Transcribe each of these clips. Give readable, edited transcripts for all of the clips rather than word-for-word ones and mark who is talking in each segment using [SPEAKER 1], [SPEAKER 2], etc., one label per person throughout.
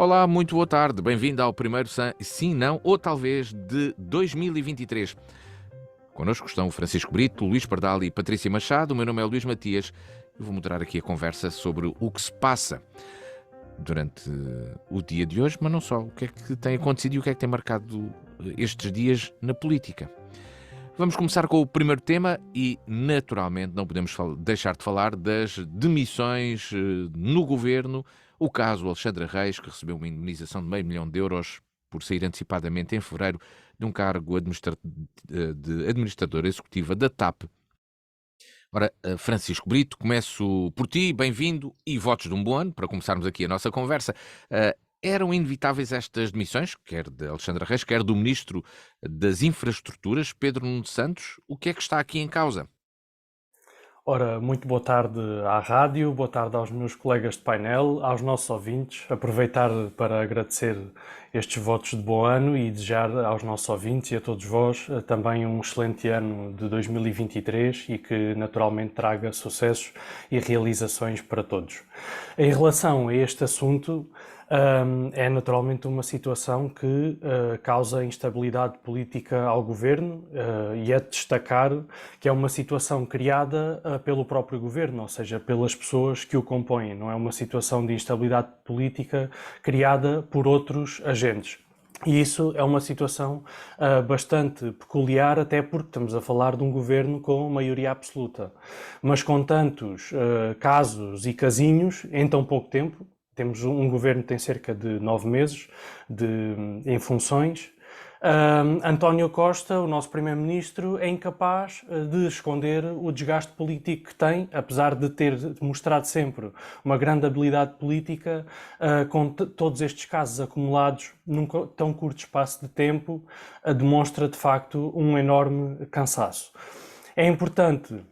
[SPEAKER 1] Olá, muito boa tarde. Bem-vindo ao primeiro Sim, Não ou Talvez de 2023. Connosco estão o Francisco Brito, Luís Pardal e Patrícia Machado. O meu nome é Luís Matias e vou moderar aqui a conversa sobre o que se passa durante o dia de hoje, mas não só. O que é que tem acontecido e o que é que tem marcado estes dias na política. Vamos começar com o primeiro tema e, naturalmente, não podemos deixar de falar das demissões no governo. O caso Alexandra Reis, que recebeu uma indemnização de €500.000 por sair antecipadamente em fevereiro de um cargo de administradora executiva da TAP. Ora, Francisco Brito, começo por ti, bem-vindo e votos de um bom ano, para começarmos aqui a nossa conversa. Eram inevitáveis estas demissões, quer de Alexandra Reis, quer do Ministro das Infraestruturas, Pedro Nuno Santos. O que é que está aqui em causa?
[SPEAKER 2] Ora, muito boa tarde à rádio, boa tarde aos meus colegas de painel, aos nossos ouvintes. Aproveitar para agradecer estes votos de bom ano e desejar aos nossos ouvintes e a todos vós também um excelente ano de 2023 e que naturalmente traga sucessos e realizações para todos. Em relação a este assunto, é naturalmente uma situação que causa instabilidade política ao governo e é de destacar que é uma situação criada pelo próprio governo, ou seja, pelas pessoas que o compõem. Não é uma situação de instabilidade política criada por outros agentes. E isso é uma situação bastante peculiar, até porque estamos a falar de um governo com maioria absoluta. Mas com tantos casos e casinhos em tão pouco tempo, temos um governo que tem cerca de 9 meses em funções. António Costa, o nosso primeiro-ministro, é incapaz de esconder o desgaste político que tem, apesar de ter mostrado sempre uma grande habilidade política, com todos estes casos acumulados num tão curto espaço de tempo, demonstra de facto um enorme cansaço. É importante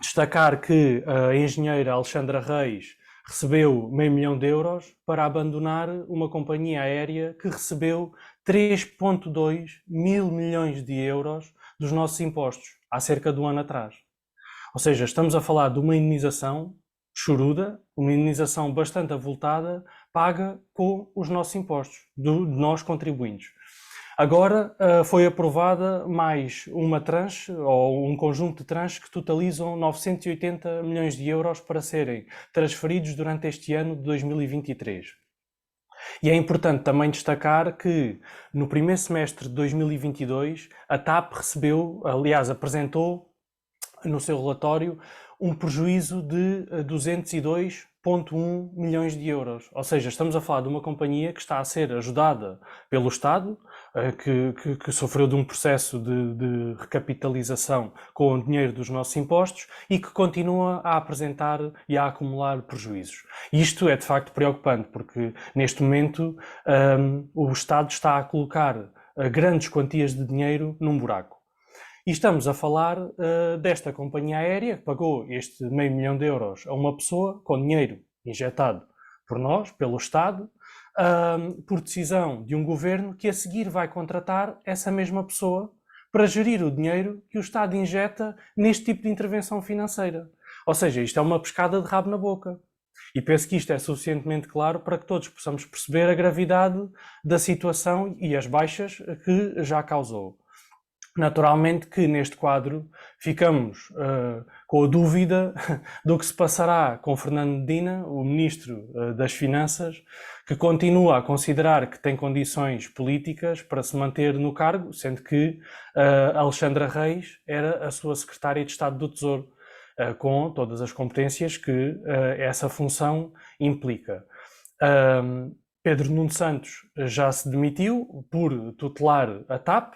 [SPEAKER 2] destacar que a engenheira Alexandra Reis recebeu €500.000 para abandonar uma companhia aérea que recebeu 3,2 mil milhões de euros dos nossos impostos há cerca de um ano atrás. Ou seja, estamos a falar de uma indemnização choruda, uma indemnização bastante avultada, paga com os nossos impostos, de nós contribuintes. Agora foi aprovada mais uma tranche, ou um conjunto de tranches que totalizam 980 milhões de euros para serem transferidos durante este ano de 2023. E é importante também destacar que no primeiro semestre de 2022 a TAP recebeu, aliás, apresentou no seu relatório um prejuízo de 202,1 milhões de euros. Ou seja, estamos a falar de uma companhia que está a ser ajudada pelo Estado, que sofreu de um processo de recapitalização com o dinheiro dos nossos impostos e que continua a apresentar e a acumular prejuízos. E isto é de facto preocupante, porque neste momento o Estado está a colocar grandes quantias de dinheiro num buraco. E estamos a falar desta companhia aérea que pagou este €500.000 a uma pessoa com dinheiro injetado por nós, pelo Estado, por decisão de um governo que a seguir vai contratar essa mesma pessoa para gerir o dinheiro que o Estado injeta neste tipo de intervenção financeira. Ou seja, isto é uma pescada de rabo na boca. E penso que isto é suficientemente claro para que todos possamos perceber a gravidade da situação e as baixas que já causou. Naturalmente que neste quadro ficamos com a dúvida do que se passará com Fernando Medina, o Ministro das Finanças, que continua a considerar que tem condições políticas para se manter no cargo, sendo que Alexandra Reis era a sua Secretária de Estado do Tesouro, com todas as competências que essa função implica. Pedro Nuno Santos já se demitiu por tutelar a TAP.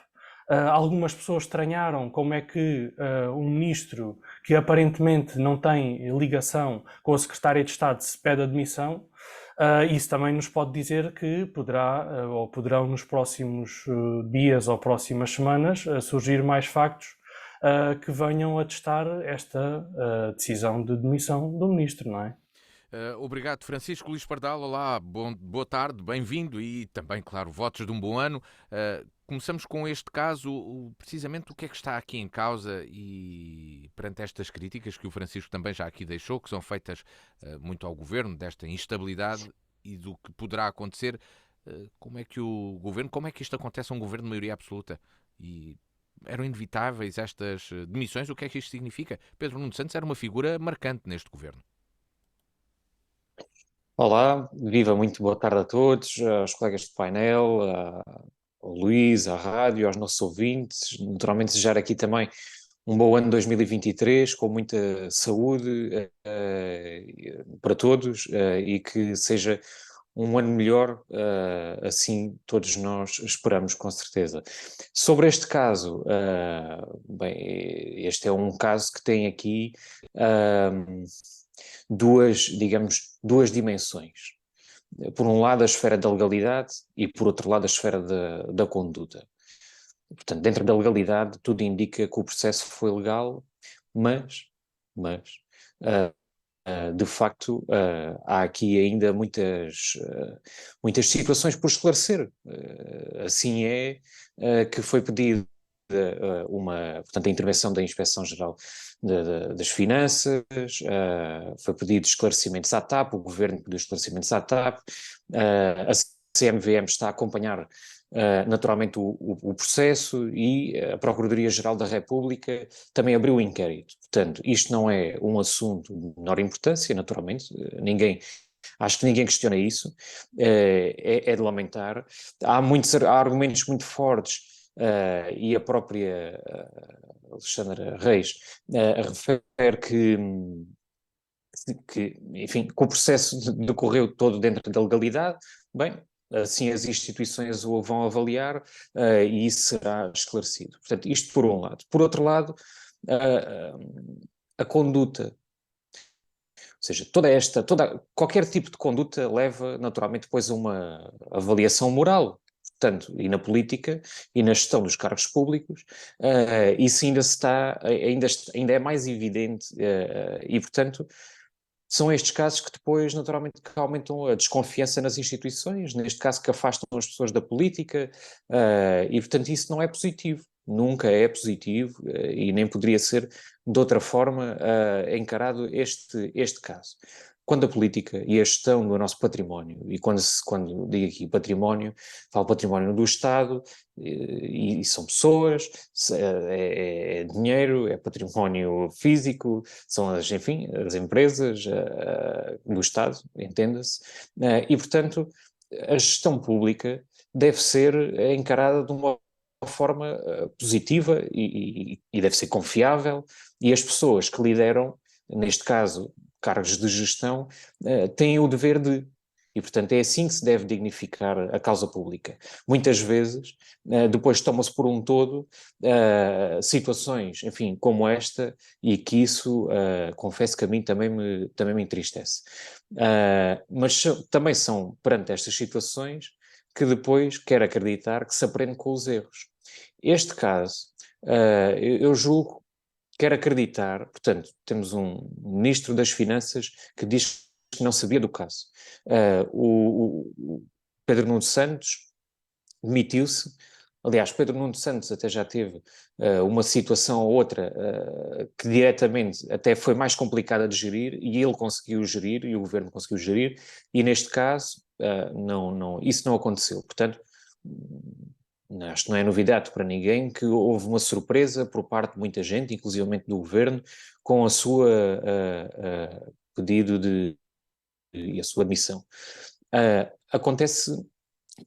[SPEAKER 2] Algumas pessoas estranharam como é que um ministro que aparentemente não tem ligação com a Secretária de Estado se pede admissão. Isso também nos pode dizer que poderão nos próximos dias ou próximas semanas surgir mais factos que venham a testar esta decisão de demissão do ministro, não é?
[SPEAKER 1] Obrigado, Francisco. Luís Pardal, olá, boa tarde, bem-vindo e também, claro, votos de um bom ano. Começamos com este caso, precisamente o que é que está aqui em causa e perante estas críticas que o Francisco também já aqui deixou, que são feitas muito ao governo, desta instabilidade, e do que poderá acontecer, como é que o governo, como é que isto acontece a um governo de maioria absoluta? E eram inevitáveis estas demissões, o que é que isto significa? Pedro Nuno Santos era uma figura marcante neste governo.
[SPEAKER 3] Olá, viva, muito boa tarde a todos, aos colegas de painel, ao Luís, à rádio, aos nossos ouvintes. Naturalmente, desejar aqui também um bom ano 2023, com muita saúde para todos e que seja um ano melhor, assim todos nós esperamos com certeza. Sobre este caso, bem, este é um caso que tem aqui duas dimensões. Por um lado a esfera da legalidade e por outro lado a esfera da conduta. Portanto, dentro da legalidade tudo indica que o processo foi legal, mas de facto, há aqui ainda muitas situações por esclarecer. Assim é que foi pedido portanto, a intervenção da Inspeção-Geral das Finanças, foi pedido esclarecimentos à TAP, o Governo pediu esclarecimentos à TAP, a CMVM está a acompanhar naturalmente o processo e a Procuradoria-Geral da República também abriu o inquérito. Portanto, isto não é um assunto de menor importância, naturalmente, acho que ninguém questiona isso, é de lamentar. Há argumentos muito fortes e a própria Alexandra Reis refere enfim, que o processo decorreu todo dentro da legalidade. Bem, assim as instituições o vão avaliar e isso será esclarecido. Portanto, isto por um lado. Por outro lado, a conduta, ou seja, qualquer tipo de conduta leva naturalmente depois a uma avaliação moral. Portanto, e na política e na gestão dos cargos públicos, isso ainda é mais evidente e, portanto, são estes casos que depois, naturalmente, que aumentam a desconfiança nas instituições, neste caso que afastam as pessoas da política, e portanto isso não é positivo, nunca é positivo, e nem poderia ser de outra forma encarado este caso. Quando a política e a gestão do nosso património, e quando digo aqui património, falo património do Estado, e são pessoas, é dinheiro, é património físico, são enfim, as empresas do Estado, entenda-se, e portanto a gestão pública deve ser encarada de uma forma positiva e deve ser confiável, e as pessoas que lideram, neste caso cargos de gestão, têm o dever de. E, portanto, é assim que se deve dignificar a causa pública. Muitas vezes, depois toma-se por um todo situações, enfim, como esta, e que isso, confesso que a mim também me entristece. Mas também são, perante estas situações, que depois quero acreditar que se aprende com os erros. Este caso, eu julgo, quero acreditar, portanto, temos um ministro das Finanças que diz que não sabia do caso. O Pedro Nuno Santos demitiu-se. Aliás, Pedro Nuno Santos até já teve uma situação ou outra que diretamente até foi mais complicada de gerir e ele conseguiu gerir e o governo conseguiu gerir e neste caso isso não aconteceu. Portanto, acho que não é novidade para ninguém que houve uma surpresa por parte de muita gente, inclusivamente do governo, com a sua pedido e a sua admissão. Acontece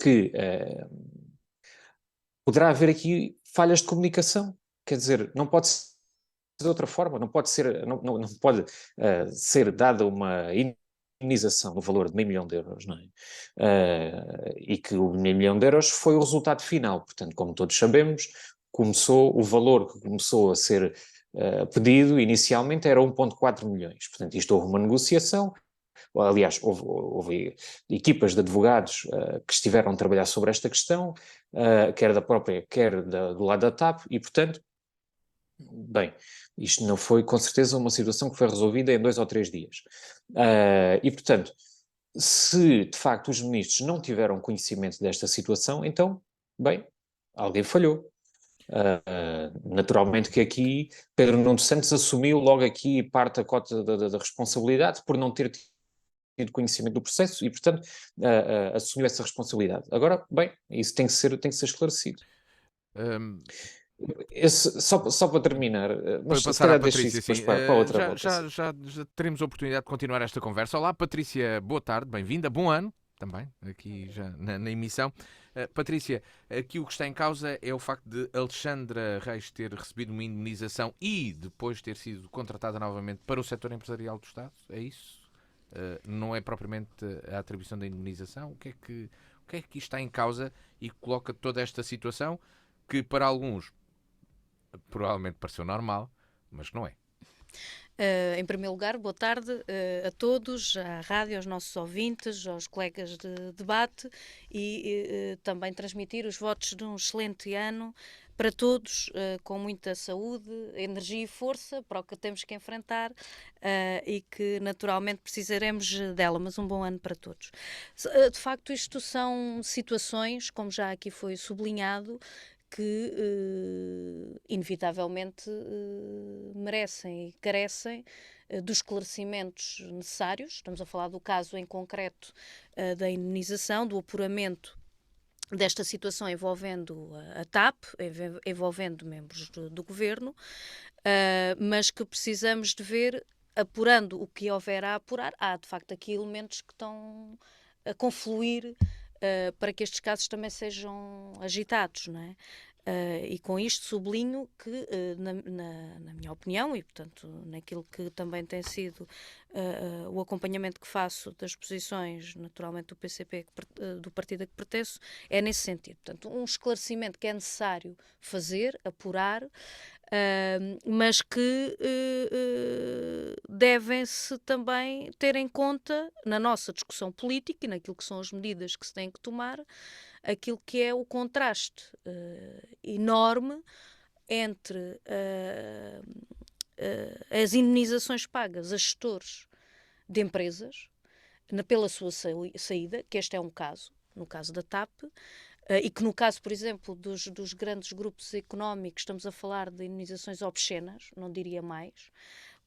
[SPEAKER 3] que poderá haver aqui falhas de comunicação, quer dizer, não pode ser de outra forma, não pode ser dada uma indenização no valor de €500.000, não é? E que o €500.000 foi o resultado final, portanto, como todos sabemos, o valor que começou a ser pedido inicialmente era 1,4 milhões, portanto, isto houve uma negociação. Aliás, houve equipas de advogados que estiveram a trabalhar sobre esta questão, quer da própria, do lado da TAP, e, portanto, bem, isto não foi, com certeza, uma situação que foi resolvida em 2 ou 3 dias. E, portanto, se de facto os ministros não tiveram conhecimento desta situação, então, bem, alguém falhou. Naturalmente que aqui Pedro Nuno Santos assumiu logo aqui parte da cota da responsabilidade por não ter conhecimento do processo e, portanto, assumiu essa responsabilidade. Agora, bem, isso tem que ser esclarecido.
[SPEAKER 1] Hum,
[SPEAKER 3] Só para terminar,
[SPEAKER 1] para
[SPEAKER 3] mas se
[SPEAKER 1] passar à
[SPEAKER 3] calhar deixo isso
[SPEAKER 1] Patrícia,
[SPEAKER 3] depois
[SPEAKER 1] sim.
[SPEAKER 3] para outra
[SPEAKER 1] Já,
[SPEAKER 3] volta, sim.
[SPEAKER 1] já teremos a oportunidade de continuar esta conversa. Olá, Patrícia, boa tarde, bem-vinda, bom ano também, aqui já na emissão. Patrícia, aqui o que está em causa é o facto de Alexandra Reis ter recebido uma indemnização e depois ter sido contratada novamente para o setor empresarial do Estado, é isso? Não é propriamente a atribuição da indemnização? O que é que está em causa e coloca toda esta situação que para alguns provavelmente pareceu normal, mas não é.
[SPEAKER 4] Em primeiro lugar, boa tarde a todos, à rádio, aos nossos ouvintes, aos colegas de debate e também transmitir os votos de um excelente ano para todos, com muita saúde, energia e força para o que temos que enfrentar e que naturalmente precisaremos dela, mas um bom ano para todos. De facto, isto são situações, como já aqui foi sublinhado, que inevitavelmente merecem e carecem dos esclarecimentos necessários. Estamos a falar do caso em concreto da indemnização, do apuramento desta situação envolvendo a TAP, envolvendo membros do governo, mas que precisamos de ver, apurando o que houver a apurar. Há, de facto, aqui elementos que estão a confluir para que estes casos também sejam agitados, não é? E com isto sublinho que, na minha opinião, e portanto naquilo que também tem sido o acompanhamento que faço das posições, naturalmente, do PCP, do partido a que pertenço, é nesse sentido. Portanto, um esclarecimento que é necessário fazer, apurar, mas que devem-se também ter em conta na nossa discussão política e naquilo que são as medidas que se têm que tomar, aquilo que é o contraste enorme entre as indemnizações pagas a gestores de empresas pela sua saída, que este é um caso, no caso da TAP, e que no caso, por exemplo, dos grandes grupos económicos, estamos a falar de indemnizações obscenas, não diria mais.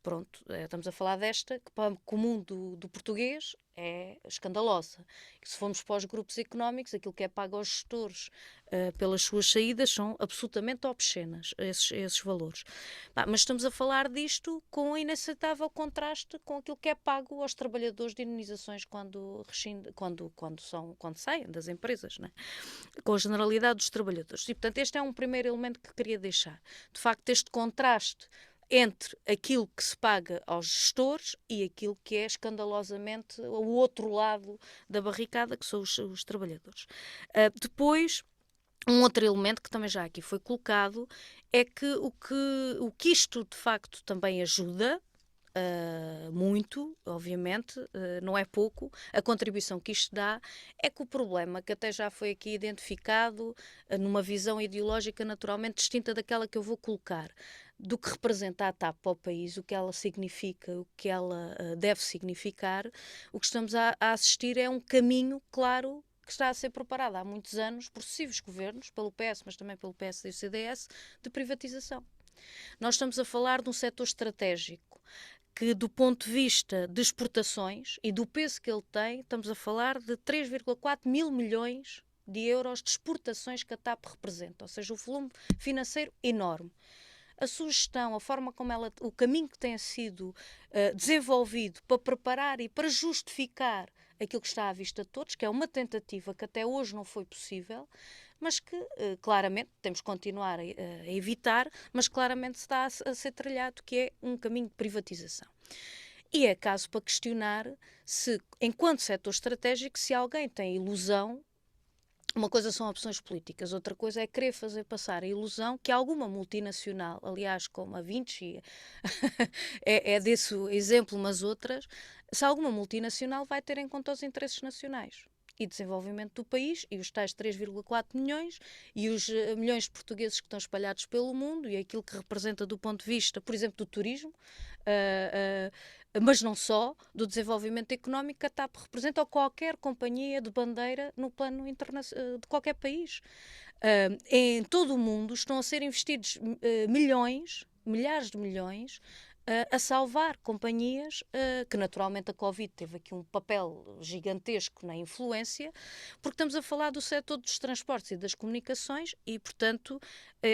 [SPEAKER 4] Pronto, estamos a falar desta, que para o comum do português é escandalosa. E se formos para os grupos económicos, aquilo que é pago aos gestores pelas suas saídas são absolutamente obscenas, esses valores. Mas estamos a falar disto com um inaceitável contraste com aquilo que é pago aos trabalhadores de indemnizações quando saem das empresas, né? Com a generalidade dos trabalhadores. E, portanto, este é um primeiro elemento que queria deixar. De facto, este contraste entre aquilo que se paga aos gestores e aquilo que é escandalosamente o outro lado da barricada, que são os trabalhadores. Depois, um outro elemento que também já aqui foi colocado é que o que isto de facto também ajuda, muito, obviamente, não é pouco, a contribuição que isto dá é que o problema, que até já foi aqui identificado numa visão ideológica naturalmente distinta daquela que eu vou colocar, do que representa a TAP para o país, o que ela significa, o que ela deve significar, o que estamos a assistir é um caminho claro que está a ser preparado há muitos anos por sucessivos governos, pelo PS, mas também pelo PSD e o CDS, de privatização. Nós estamos a falar de um setor estratégico que, do ponto de vista de exportações e do peso que ele tem, estamos a falar de 3,4 mil milhões de euros de exportações que a TAP representa, ou seja, um volume financeiro enorme. A sugestão, a forma como o caminho que tem sido desenvolvido para preparar e para justificar aquilo que está à vista de todos, que é uma tentativa que até hoje não foi possível, mas que claramente temos que continuar a evitar, mas claramente está a ser trilhado, que é um caminho de privatização. E é caso para questionar se, enquanto setor estratégico, se alguém tem ilusão. Uma coisa são opções políticas, outra coisa é querer fazer passar a ilusão que alguma multinacional, aliás, como a Vinci, é desse exemplo, mas outras, se alguma multinacional vai ter em conta os interesses nacionais e desenvolvimento do país e os tais 3,4 milhões e os milhões de portugueses que estão espalhados pelo mundo e aquilo que representa do ponto de vista, por exemplo, do turismo, mas não só, do desenvolvimento económico que a TAP representa ou qualquer companhia de bandeira no plano internacional de qualquer país. Em todo o mundo estão a ser investidos milhões, milhares de milhões, a salvar companhias que naturalmente a Covid teve aqui um papel gigantesco na influência, porque estamos a falar do setor dos transportes e das comunicações e, portanto,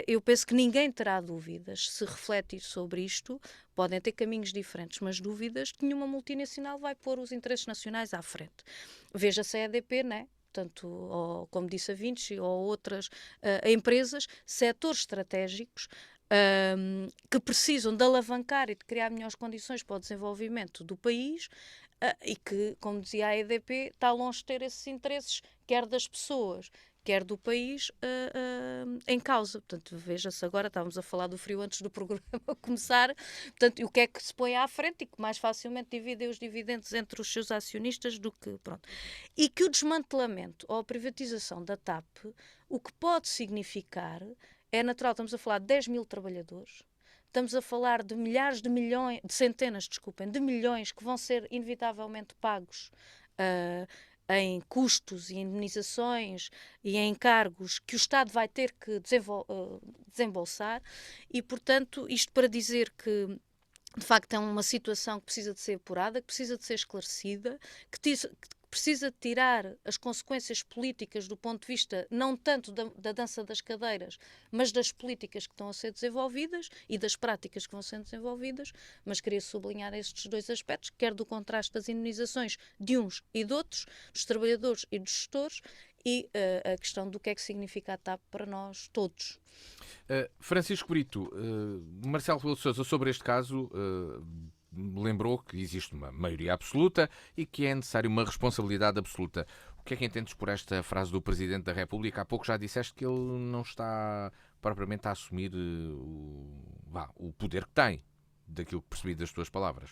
[SPEAKER 4] eu penso que ninguém terá dúvidas se refletir sobre isto. Podem ter caminhos diferentes, mas dúvidas que nenhuma multinacional vai pôr os interesses nacionais à frente. Veja-se a EDP, né? Portanto, ou, como disse a Vinci, ou outras empresas, setores estratégicos que precisam de alavancar e de criar melhores condições para o desenvolvimento do país e que, como dizia a EDP, está longe de ter esses interesses, quer das pessoas, quer do país, em causa. Portanto, veja-se agora, estávamos a falar do frio antes do programa começar, portanto, e o que é que se põe à frente e que mais facilmente dividem os dividendos entre os seus acionistas do que, pronto. E que o desmantelamento ou a privatização da TAP, o que pode significar é natural, estamos a falar de 10 mil trabalhadores, estamos a falar de milhares de milhões, de centenas, desculpem, de milhões que vão ser inevitavelmente pagos em custos e indemnizações e em encargos que o Estado vai ter que desembolsar e, portanto, isto para dizer que de facto é uma situação que precisa de ser apurada, que precisa de ser esclarecida, que precisa de tirar as consequências políticas do ponto de vista não tanto da dança das cadeiras, mas das políticas que estão a ser desenvolvidas e das práticas que vão sendo desenvolvidas, mas queria sublinhar estes dois aspectos, quer do contraste das indemnizações de uns e de outros, dos trabalhadores e dos gestores, e a questão do que é que significa a TAP para nós todos.
[SPEAKER 1] Francisco Brito, Marcelo Rebelo de Sousa, sobre este caso, lembrou que existe uma maioria absoluta e que é necessária uma responsabilidade absoluta. O que é que entendes por esta frase do Presidente da República? Há pouco já disseste que ele não está propriamente a assumir o poder que tem, daquilo que percebi das tuas palavras.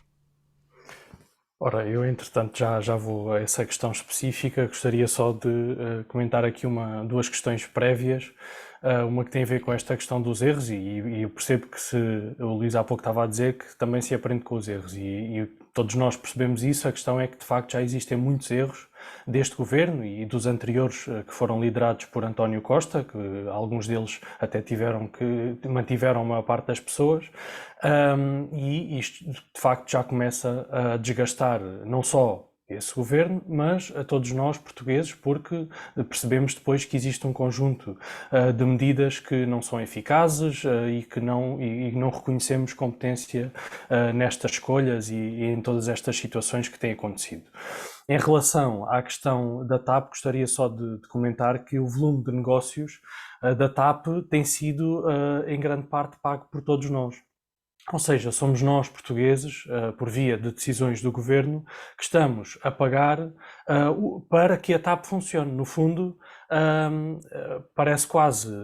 [SPEAKER 2] Ora, eu entretanto já vou a essa questão específica, gostaria só de comentar aqui duas questões prévias, uma que tem a ver com esta questão dos erros e eu percebo que o Luís há pouco estava a dizer que também se aprende com os erros e todos nós percebemos isso, a questão é que de facto já existem muitos erros deste governo e dos anteriores que foram liderados por António Costa, que alguns deles até mantiveram a maior parte das pessoas, e isto de facto já começa a desgastar não só esse governo, mas a todos nós portugueses, porque percebemos depois que existe um conjunto de medidas que não são eficazes e que não reconhecemos competência nestas escolhas e em todas estas situações que têm acontecido. Em relação à questão da TAP, gostaria só de comentar que o volume de negócios da TAP tem sido em grande parte pago por todos nós. Ou seja, somos nós, portugueses, por via de decisões do governo, que estamos a pagar para que a TAP funcione. No fundo, parece quase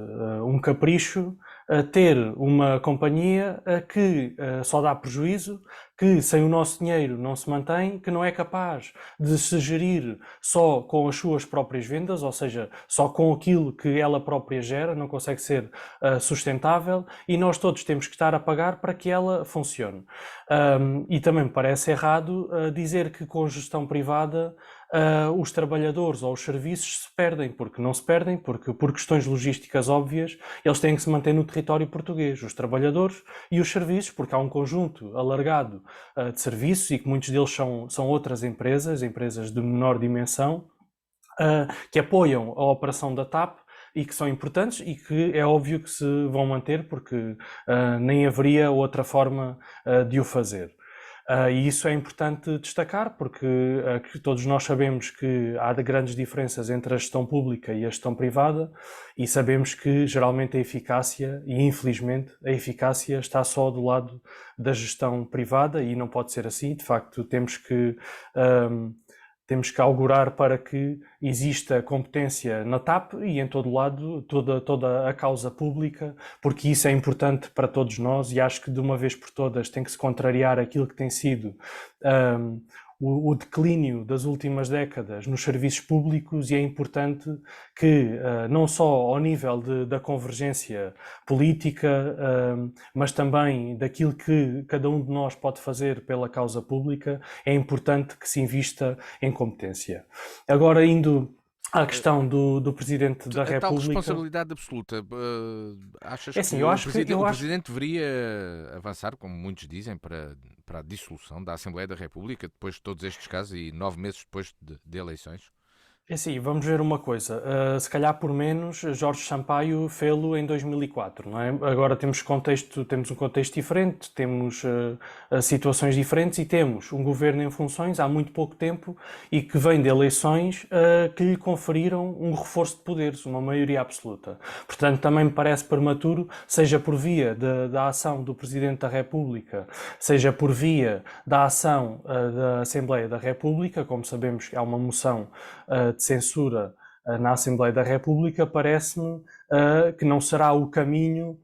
[SPEAKER 2] um capricho ter uma companhia que só dá prejuízo, que sem o nosso dinheiro não se mantém, que não é capaz de se gerir só com as suas próprias vendas, ou seja, só com aquilo que ela própria gera, não consegue ser sustentável e nós todos temos que estar a pagar para que ela funcione. E também me parece errado dizer que com gestão privada os trabalhadores ou os serviços se perdem, porque não se perdem, porque por questões logísticas óbvias eles têm que se manter no território português, os trabalhadores e os serviços, porque há um conjunto alargado de serviços e que muitos deles são outras empresas de menor dimensão, que apoiam a operação da TAP e que são importantes e que é óbvio que se vão manter porque nem haveria outra forma de o fazer. E isso é importante destacar porque todos nós sabemos que há grandes diferenças entre a gestão pública e a gestão privada e sabemos que geralmente a eficácia, e infelizmente a eficácia está só do lado da gestão privada e não pode ser assim. De facto, temos que augurar para que exista competência na TAP e em todo lado, toda a causa pública, porque isso é importante para todos nós e acho que de uma vez por todas tem que se contrariar aquilo que tem sido o declínio das últimas décadas nos serviços públicos e é importante que não só ao nível da convergência política, mas também daquilo que cada um de nós pode fazer pela causa pública, é importante que se invista em competência. Agora, indo À questão do Presidente da
[SPEAKER 1] A tal
[SPEAKER 2] República,
[SPEAKER 1] responsabilidade absoluta, achas
[SPEAKER 2] é assim,
[SPEAKER 1] que
[SPEAKER 2] eu
[SPEAKER 1] o
[SPEAKER 2] acho que,
[SPEAKER 1] Presidente,
[SPEAKER 2] eu
[SPEAKER 1] o
[SPEAKER 2] acho
[SPEAKER 1] Presidente deveria avançar, como muitos dizem, para a dissolução da Assembleia da República, depois de todos estes casos e 9 meses depois de eleições?
[SPEAKER 2] É assim, vamos ver uma coisa. Se calhar por menos, Jorge Sampaio fê-lo em 2004, não é? Agora temos um contexto diferente, temos situações diferentes e temos um governo em funções há muito pouco tempo e que vem de eleições que lhe conferiram um reforço de poderes, uma maioria absoluta. Portanto, também me parece prematuro, seja por via da ação do Presidente da República, seja por via da ação da Assembleia da República, como sabemos, há uma moção de censura na Assembleia da República, parece-me que não será o caminho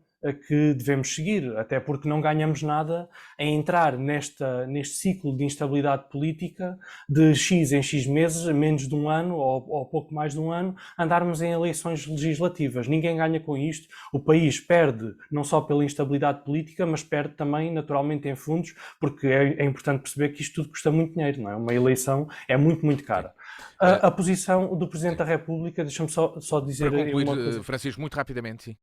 [SPEAKER 2] que devemos seguir, até porque não ganhamos nada em entrar neste ciclo de instabilidade política de X em X meses, menos de um ano ou pouco mais de um ano, andarmos em eleições legislativas. Ninguém ganha com isto. O país perde não só pela instabilidade política, mas perde também naturalmente em fundos, porque é importante perceber que isto tudo custa muito dinheiro, não é? Uma eleição é muito, muito cara. A posição do Presidente da República, deixa-me só
[SPEAKER 1] Para
[SPEAKER 2] dizer
[SPEAKER 1] concluir,
[SPEAKER 2] uma coisa.
[SPEAKER 1] Francisco, muito rapidamente, sim.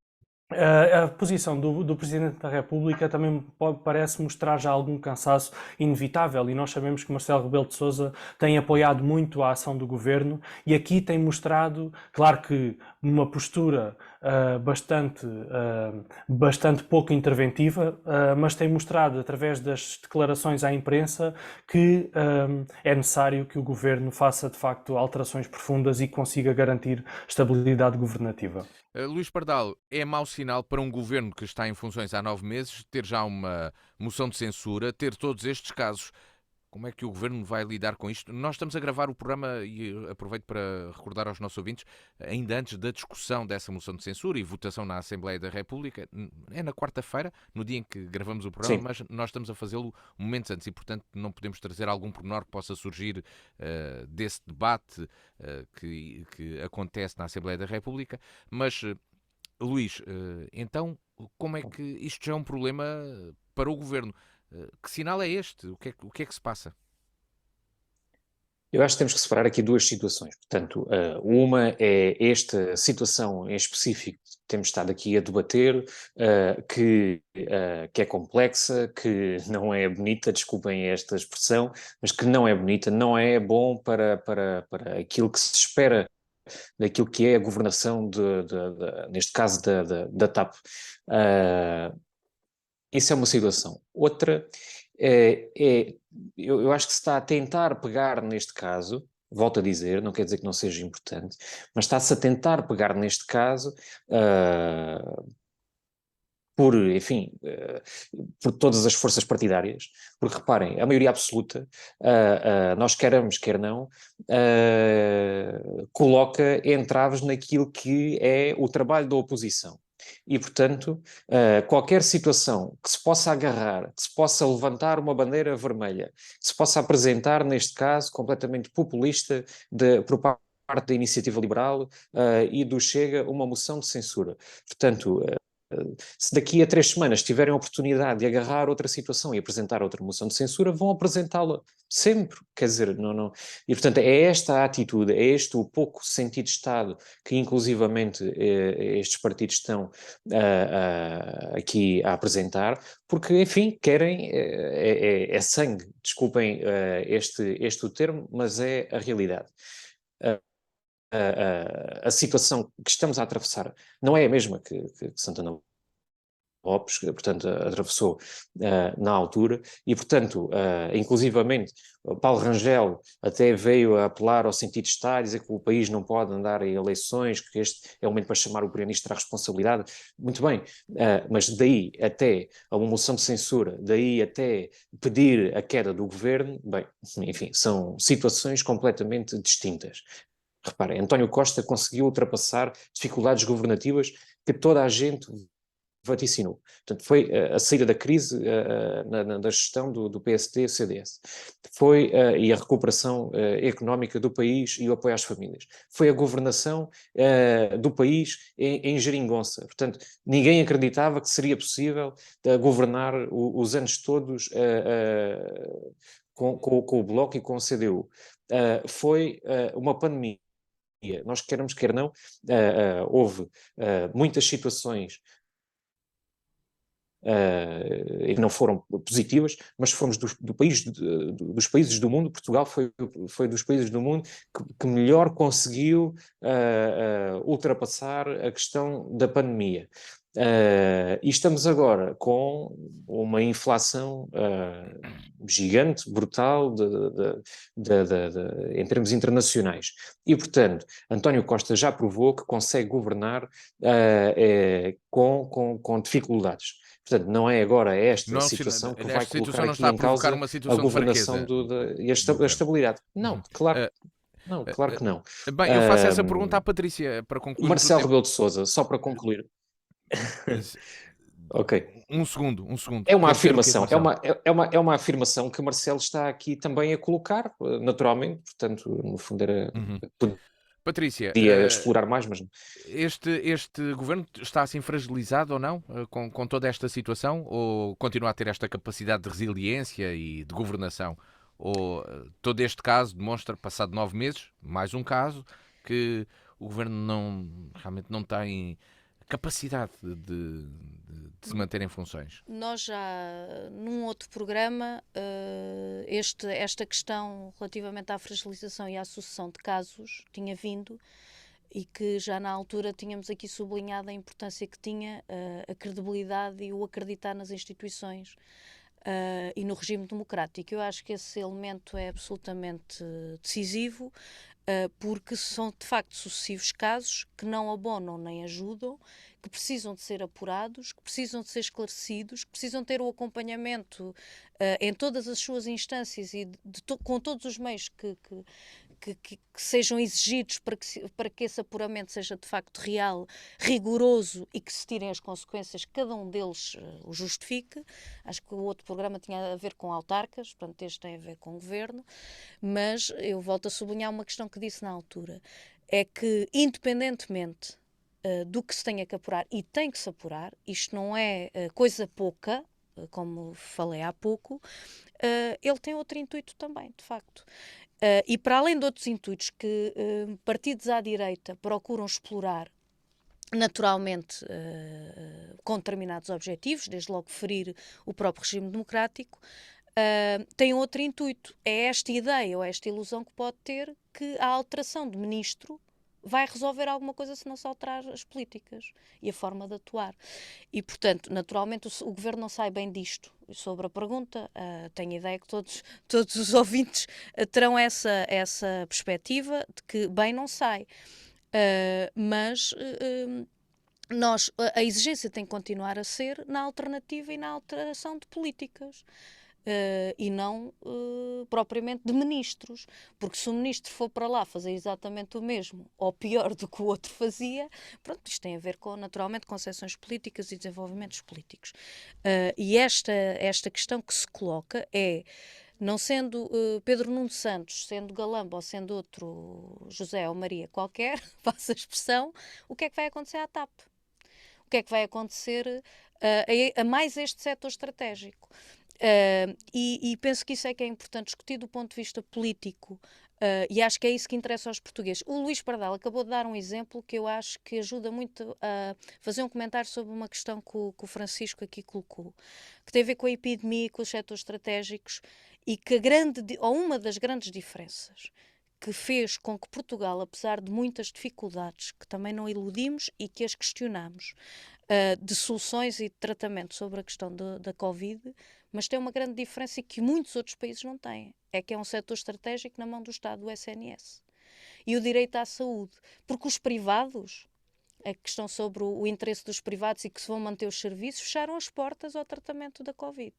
[SPEAKER 2] A posição do Presidente da República também parece mostrar já algum cansaço inevitável e nós sabemos que Marcelo Rebelo de Sousa tem apoiado muito a ação do Governo e aqui tem mostrado, claro que numa postura bastante pouco interventiva, mas tem mostrado através das declarações à imprensa que é necessário que o Governo faça de facto alterações profundas e consiga garantir estabilidade governativa.
[SPEAKER 1] Luís Pardal, é mau sinal para um governo que está em funções há 9 meses ter já uma moção de censura, ter todos estes casos. Como é que o governo vai lidar com isto? Nós estamos a gravar o programa e aproveito para recordar aos nossos ouvintes, ainda antes da discussão dessa moção de censura e votação na Assembleia da República, é na quarta-feira, no dia em que gravamos o programa,
[SPEAKER 3] Sim.
[SPEAKER 1] mas nós estamos a fazê-lo momentos antes e, portanto, não podemos trazer algum pormenor que possa surgir desse debate que acontece na Assembleia da República. Mas, Luís, então, como é que isto já é um problema para o governo? Que sinal é este? O que é que se passa?
[SPEAKER 3] Eu acho que temos que separar aqui duas situações. Portanto, uma é esta situação em específico que temos estado aqui a debater, que é complexa, que não é bonita, desculpem esta expressão, mas que não é bonita, não é bom para aquilo que se espera daquilo que é a governação, neste caso, da TAP. Isso é uma situação. Outra eu acho que se está a tentar pegar neste caso, volto a dizer, não quer dizer que não seja importante, mas está-se a tentar pegar neste caso enfim, por todas as forças partidárias, porque reparem, a maioria absoluta, nós queramos, quer não, coloca entraves naquilo que é o trabalho da oposição. E, portanto, qualquer situação que se possa agarrar, que se possa levantar uma bandeira vermelha, que se possa apresentar, neste caso, completamente populista por parte da Iniciativa Liberal e do Chega, uma moção de censura. Portanto, se daqui a 3 semanas tiverem a oportunidade de agarrar outra situação e apresentar outra moção de censura, vão apresentá-la sempre, quer dizer, não. E portanto é esta a atitude, é este o pouco sentido de Estado que inclusivamente estes partidos estão aqui a apresentar, porque enfim, querem, é sangue, desculpem este o termo, mas é a realidade. A situação que estamos a atravessar não é a mesma que Santana Lopes, que, portanto, atravessou na altura, e, portanto, inclusivamente, Paulo Rangel até veio a apelar ao sentido de Estado, dizer que o país não pode andar em eleições, que este é o momento para chamar o Primeiro-Ministro à responsabilidade. Muito bem, mas daí até a uma moção de censura, daí até pedir a queda do governo, bem, enfim, são situações completamente distintas. Reparem, António Costa conseguiu ultrapassar dificuldades governativas que toda a gente vaticinou. Portanto, foi a saída da crise da gestão do PSD-CDS. Foi e a recuperação económica do país e o apoio às famílias. Foi a governação do país em geringonça. Portanto, ninguém acreditava que seria possível governar os anos todos com o Bloco e com o CDU. Foi uma pandemia. Nós queremos, quer não, houve muitas situações e que não foram positivas, mas fomos dos países do mundo, Portugal foi dos países do mundo que melhor conseguiu ultrapassar a questão da pandemia. E estamos agora com uma inflação gigante, brutal, em termos internacionais. E, portanto, António Costa já provou que consegue governar com dificuldades. Portanto, não é agora esta situação que vai colocar aqui em causa a governação e a estabilidade. Não, claro, não, claro que não.
[SPEAKER 1] Bem, eu faço essa pergunta à Patrícia para concluir.
[SPEAKER 3] Marcelo Rebelo de Sousa, só para concluir. Ok.
[SPEAKER 1] Um segundo.
[SPEAKER 3] É uma afirmação, é uma afirmação que Marcelo está aqui também a colocar, naturalmente, portanto, no fundo era...
[SPEAKER 1] Patrícia,
[SPEAKER 3] podia explorar mais, mas...
[SPEAKER 1] Este governo está assim fragilizado ou não com toda esta situação? Ou continua a ter esta capacidade de resiliência e de governação? Ou todo este caso demonstra, passado 9 meses, mais um caso, que o governo realmente não tem capacidade de se manter em funções?
[SPEAKER 4] Nós já, num outro programa, esta questão relativamente à fragilização e à sucessão de casos tinha vindo, e que já na altura tínhamos aqui sublinhado a importância que tinha a credibilidade e o acreditar nas instituições e no regime democrático. Eu acho que esse elemento é absolutamente decisivo, porque são de facto sucessivos casos que não abonam nem ajudam, que precisam de ser apurados, que precisam de ser esclarecidos, que precisam ter o acompanhamento em todas as suas instâncias e com todos os meios que sejam exigidos para que esse apuramento seja de facto real, rigoroso e que se tirem as consequências que cada um deles o justifique. Acho que o outro programa tinha a ver com autarcas, portanto este tem a ver com o governo, mas eu volto a sublinhar uma questão que disse na altura, é que independentemente do que se tenha que apurar, e tem que se apurar, isto não é coisa pouca, como falei há pouco, ele tem outro intuito também, de facto. E para além de outros intuitos que partidos à direita procuram explorar, naturalmente com determinados objetivos, desde logo ferir o próprio regime democrático, tem outro intuito. É esta ideia ou esta ilusão que pode ter que a alteração de ministro vai resolver alguma coisa se não se alterar as políticas e a forma de atuar. E, portanto, naturalmente o Governo não sai bem disto. Sobre a pergunta, tenho a ideia que todos os ouvintes terão essa perspectiva de que bem não sai. Mas a exigência tem que continuar a ser na alternativa e na alteração de políticas. E não propriamente de ministros, porque se o ministro for para lá fazer exatamente o mesmo ou pior do que o outro fazia, pronto, isto tem a ver naturalmente com concepções políticas e desenvolvimentos políticos. E esta questão que se coloca é, não sendo Pedro Nuno Santos, sendo Galamba ou sendo outro José ou Maria qualquer, faça a expressão, o que é que vai acontecer à TAP? O que é que vai acontecer a mais este setor estratégico? E penso que isso é que é importante discutir do ponto de vista político, e acho que é isso que interessa aos portugueses. O Luís Pardal acabou de dar um exemplo que eu acho que ajuda muito a fazer um comentário sobre uma questão que o Francisco aqui colocou, que tem a ver com a epidemia e com os setores estratégicos, e que uma das grandes diferenças que fez com que Portugal, apesar de muitas dificuldades que também não iludimos e que as questionamos, de soluções e de tratamento sobre a questão da Covid, mas tem uma grande diferença e que muitos outros países não têm. É que é um setor estratégico na mão do Estado, do SNS. E o direito à saúde. Porque os privados, a questão sobre o interesse dos privados e que se vão manter os serviços, fecharam as portas ao tratamento da Covid.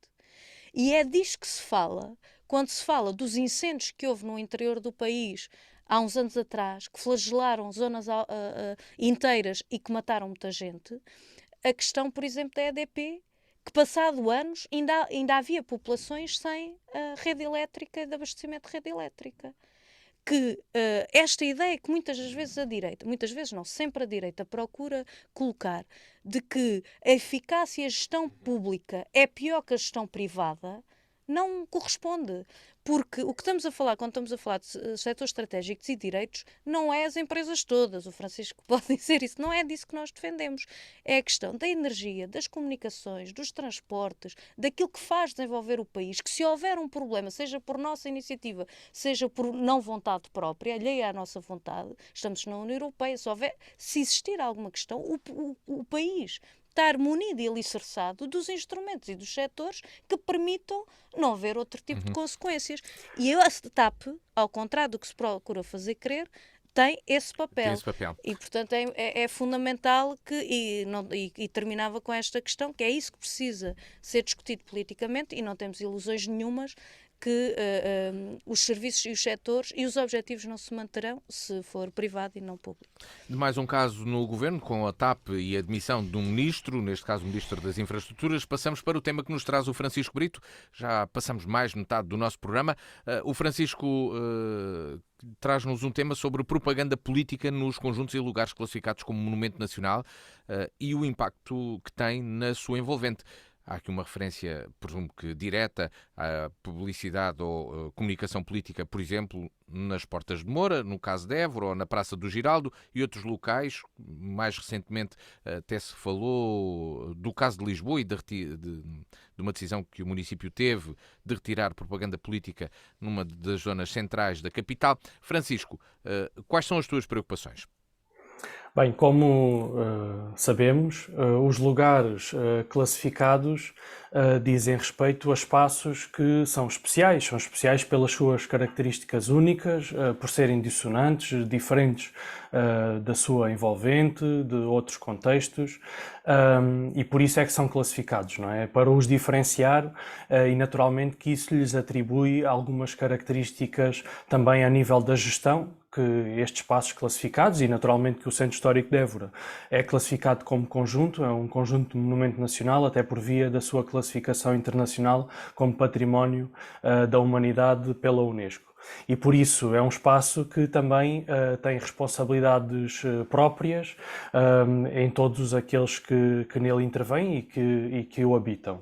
[SPEAKER 4] E é disto que se fala quando se fala dos incêndios que houve no interior do país há uns anos atrás, que flagelaram zonas inteiras e que mataram muita gente. A questão, por exemplo, da EDP, que passado anos ainda havia populações sem rede elétrica, de abastecimento de rede elétrica. Que esta ideia que muitas das vezes a direita, muitas vezes não, sempre a direita procura colocar, de que a eficácia e a gestão pública é pior que a gestão privada, não corresponde. Porque o que estamos a falar, quando estamos a falar de setores estratégicos e direitos, não é as empresas todas. O Francisco pode dizer isso. Não é disso que nós defendemos. É a questão da energia, das comunicações, dos transportes, daquilo que faz desenvolver o país, que se houver um problema, seja por nossa iniciativa, seja por não vontade própria, alheia à nossa vontade, estamos na União Europeia, se existir alguma questão, o país estar munido e alicerçado dos instrumentos e dos setores que permitam não haver outro tipo de consequências. E a TAP, ao contrário do que se procura fazer crer, tem esse papel.
[SPEAKER 1] Tem esse papel.
[SPEAKER 4] E, portanto, é fundamental e terminava com esta questão, que é isso que precisa ser discutido politicamente e não temos ilusões nenhumas que os serviços e os setores e os objetivos não se manterão se for privado e não público.
[SPEAKER 1] De mais um caso no Governo, com a TAP e a admissão de um ministro, neste caso o Ministro das Infraestruturas, passamos para o tema que nos traz o Francisco Brito. Já passamos mais de metade do nosso programa. O Francisco traz-nos um tema sobre propaganda política nos conjuntos e lugares classificados como Monumento Nacional e o impacto que tem na sua envolvente. Há aqui uma referência, presumo que direta, à publicidade ou comunicação política, por exemplo, nas Portas de Moura, no caso de Évora, ou na Praça do Giraldo e outros locais. Mais recentemente até se falou do caso de Lisboa e de uma decisão que o município teve de retirar propaganda política numa das zonas centrais da capital. Francisco, quais são as tuas preocupações?
[SPEAKER 2] Bem, como sabemos, os lugares classificados dizem respeito a espaços que são especiais pelas suas características únicas, por serem dissonantes, diferentes da sua envolvente, de outros contextos, e por isso é que são classificados, não é? Para os diferenciar e naturalmente que isso lhes atribui algumas características também a nível da gestão, que estes espaços classificados, e naturalmente que o Centro Histórico de Évora é classificado como conjunto, é um conjunto de monumento nacional, até por via da sua classificação internacional como património da humanidade pela Unesco. E por isso é um espaço que também tem responsabilidades próprias em todos aqueles que nele intervêm e que o habitam.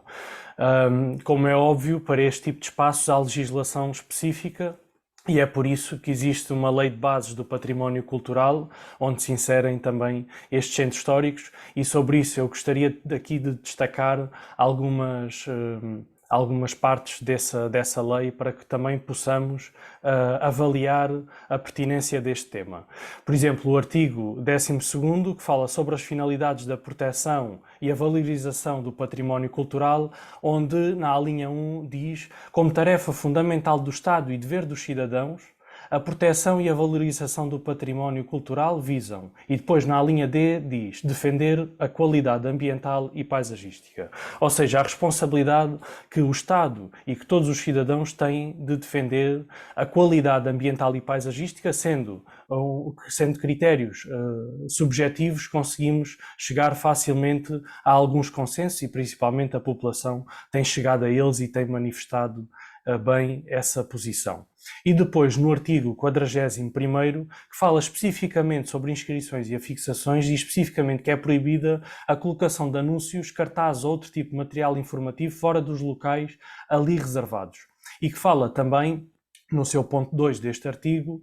[SPEAKER 2] Como é óbvio, para este tipo de espaços há legislação específica. E é por isso que existe uma lei de bases do património cultural, onde se inserem também estes centros históricos, e sobre isso eu gostaria daqui de destacar algumas partes dessa lei para que também possamos avaliar a pertinência deste tema. Por exemplo, o artigo 12º, que fala sobre as finalidades da proteção e a valorização do património cultural, onde na linha 1 diz: como tarefa fundamental do Estado e dever dos cidadãos, a proteção e a valorização do património cultural visam. E depois na linha D diz: defender a qualidade ambiental e paisagística. Ou seja, a responsabilidade que o Estado e que todos os cidadãos têm de defender a qualidade ambiental e paisagística, sendo critérios subjetivos, conseguimos chegar facilmente a alguns consensos e principalmente a população tem chegado a eles e tem manifestado bem essa posição. E depois, no artigo 41º, que fala especificamente sobre inscrições e afixações, diz especificamente que é proibida a colocação de anúncios, cartazes ou outro tipo de material informativo fora dos locais ali reservados. E que fala também, no seu ponto 2 deste artigo,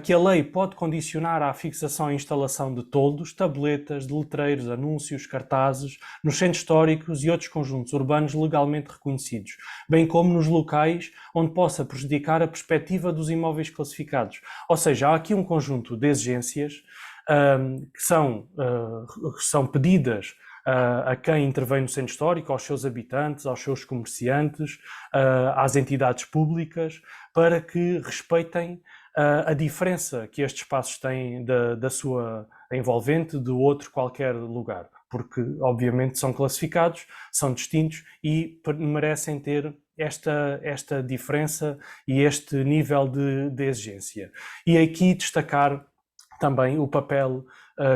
[SPEAKER 2] que a lei pode condicionar a fixação e instalação de toldos, tabletas, de letreiros, anúncios, cartazes, nos centros históricos e outros conjuntos urbanos legalmente reconhecidos, bem como nos locais onde possa prejudicar a perspectiva dos imóveis classificados. Ou seja, há aqui um conjunto de exigências que são pedidas a quem intervém no centro histórico, aos seus habitantes, aos seus comerciantes, às entidades públicas, para que respeitem a diferença que estes espaços têm da sua envolvente de outro qualquer lugar, porque obviamente são classificados, são distintos e merecem ter esta diferença e este nível de exigência. E aqui destacar também o papel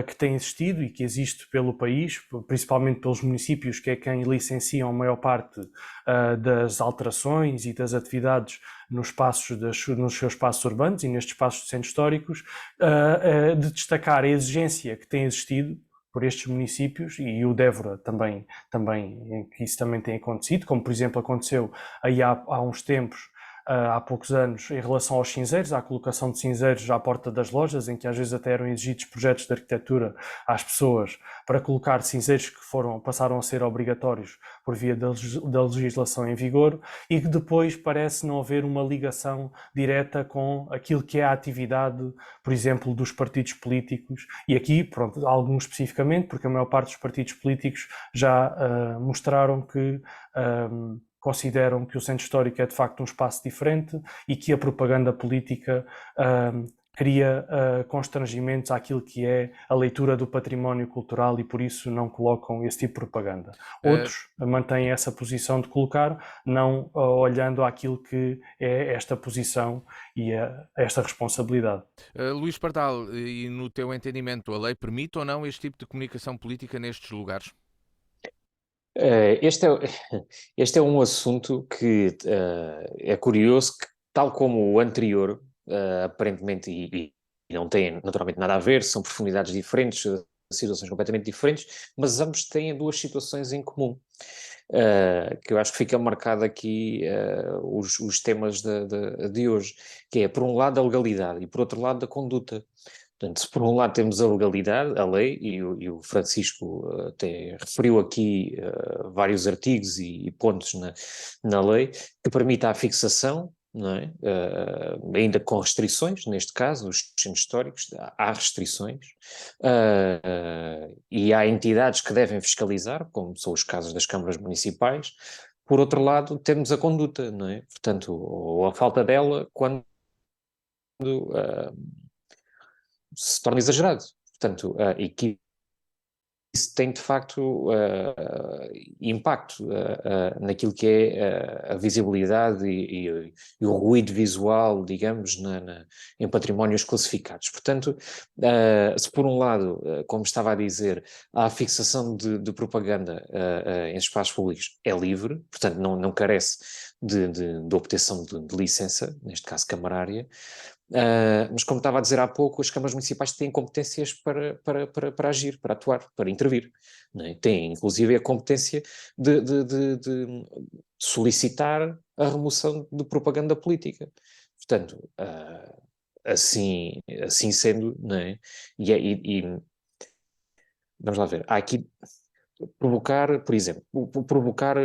[SPEAKER 2] que tem existido e que existe pelo país, principalmente pelos municípios, que é quem licenciam a maior parte das alterações e das atividades nos seus espaços urbanos e nestes espaços de centros históricos, de destacar a exigência que tem existido por estes municípios, e o Dévora também, que isso também tem acontecido, como por exemplo aconteceu aí há uns tempos, há poucos anos, em relação aos cinzeiros, à colocação de cinzeiros à porta das lojas, em que às vezes até eram exigidos projetos de arquitetura às pessoas para colocar cinzeiros que passaram a ser obrigatórios por via da legislação em vigor, e que depois parece não haver uma ligação direta com aquilo que é a atividade, por exemplo, dos partidos políticos, e aqui, pronto, alguns especificamente, porque a maior parte dos partidos políticos já mostraram que consideram que o centro histórico é de facto um espaço diferente e que a propaganda política cria constrangimentos àquilo que é a leitura do património cultural, e por isso não colocam esse tipo de propaganda. Outros mantêm essa posição de colocar, não olhando àquilo que é esta posição e esta responsabilidade.
[SPEAKER 1] Luís Pardal, e no teu entendimento, a lei permite ou não este tipo de comunicação política nestes lugares?
[SPEAKER 3] Este é um assunto que é curioso, que, tal como o anterior, aparentemente, e não tem naturalmente nada a ver, são profundidades diferentes, situações completamente diferentes, mas ambos têm duas situações em comum, que eu acho que fica marcado aqui os temas de hoje, que é, por um lado, a legalidade e, por outro lado, a conduta. Portanto, se por um lado temos a legalidade, a lei, e o Francisco até referiu aqui vários artigos e pontos na lei, que permite a fixação, não é? Ainda com restrições, neste caso, os centros históricos, há restrições, e há entidades que devem fiscalizar, como são os casos das câmaras municipais. Por outro lado, temos a conduta, não é? Portanto, ou a falta dela, quando se torna exagerado. Portanto, e que isso tem de facto impacto naquilo que é a visibilidade e o ruído visual, digamos, em patrimónios classificados. Portanto, se por um lado, como estava a dizer, a fixação de propaganda em espaços públicos é livre, portanto não carece de obtenção de licença, neste caso camarária. Mas como estava a dizer há pouco, as câmaras municipais têm competências para agir, para atuar, para intervir, não é? Têm inclusive a competência de solicitar a remoção de propaganda política. Portanto, assim sendo, não é? E vamos lá ver, há aqui provocar, por exemplo, provocar,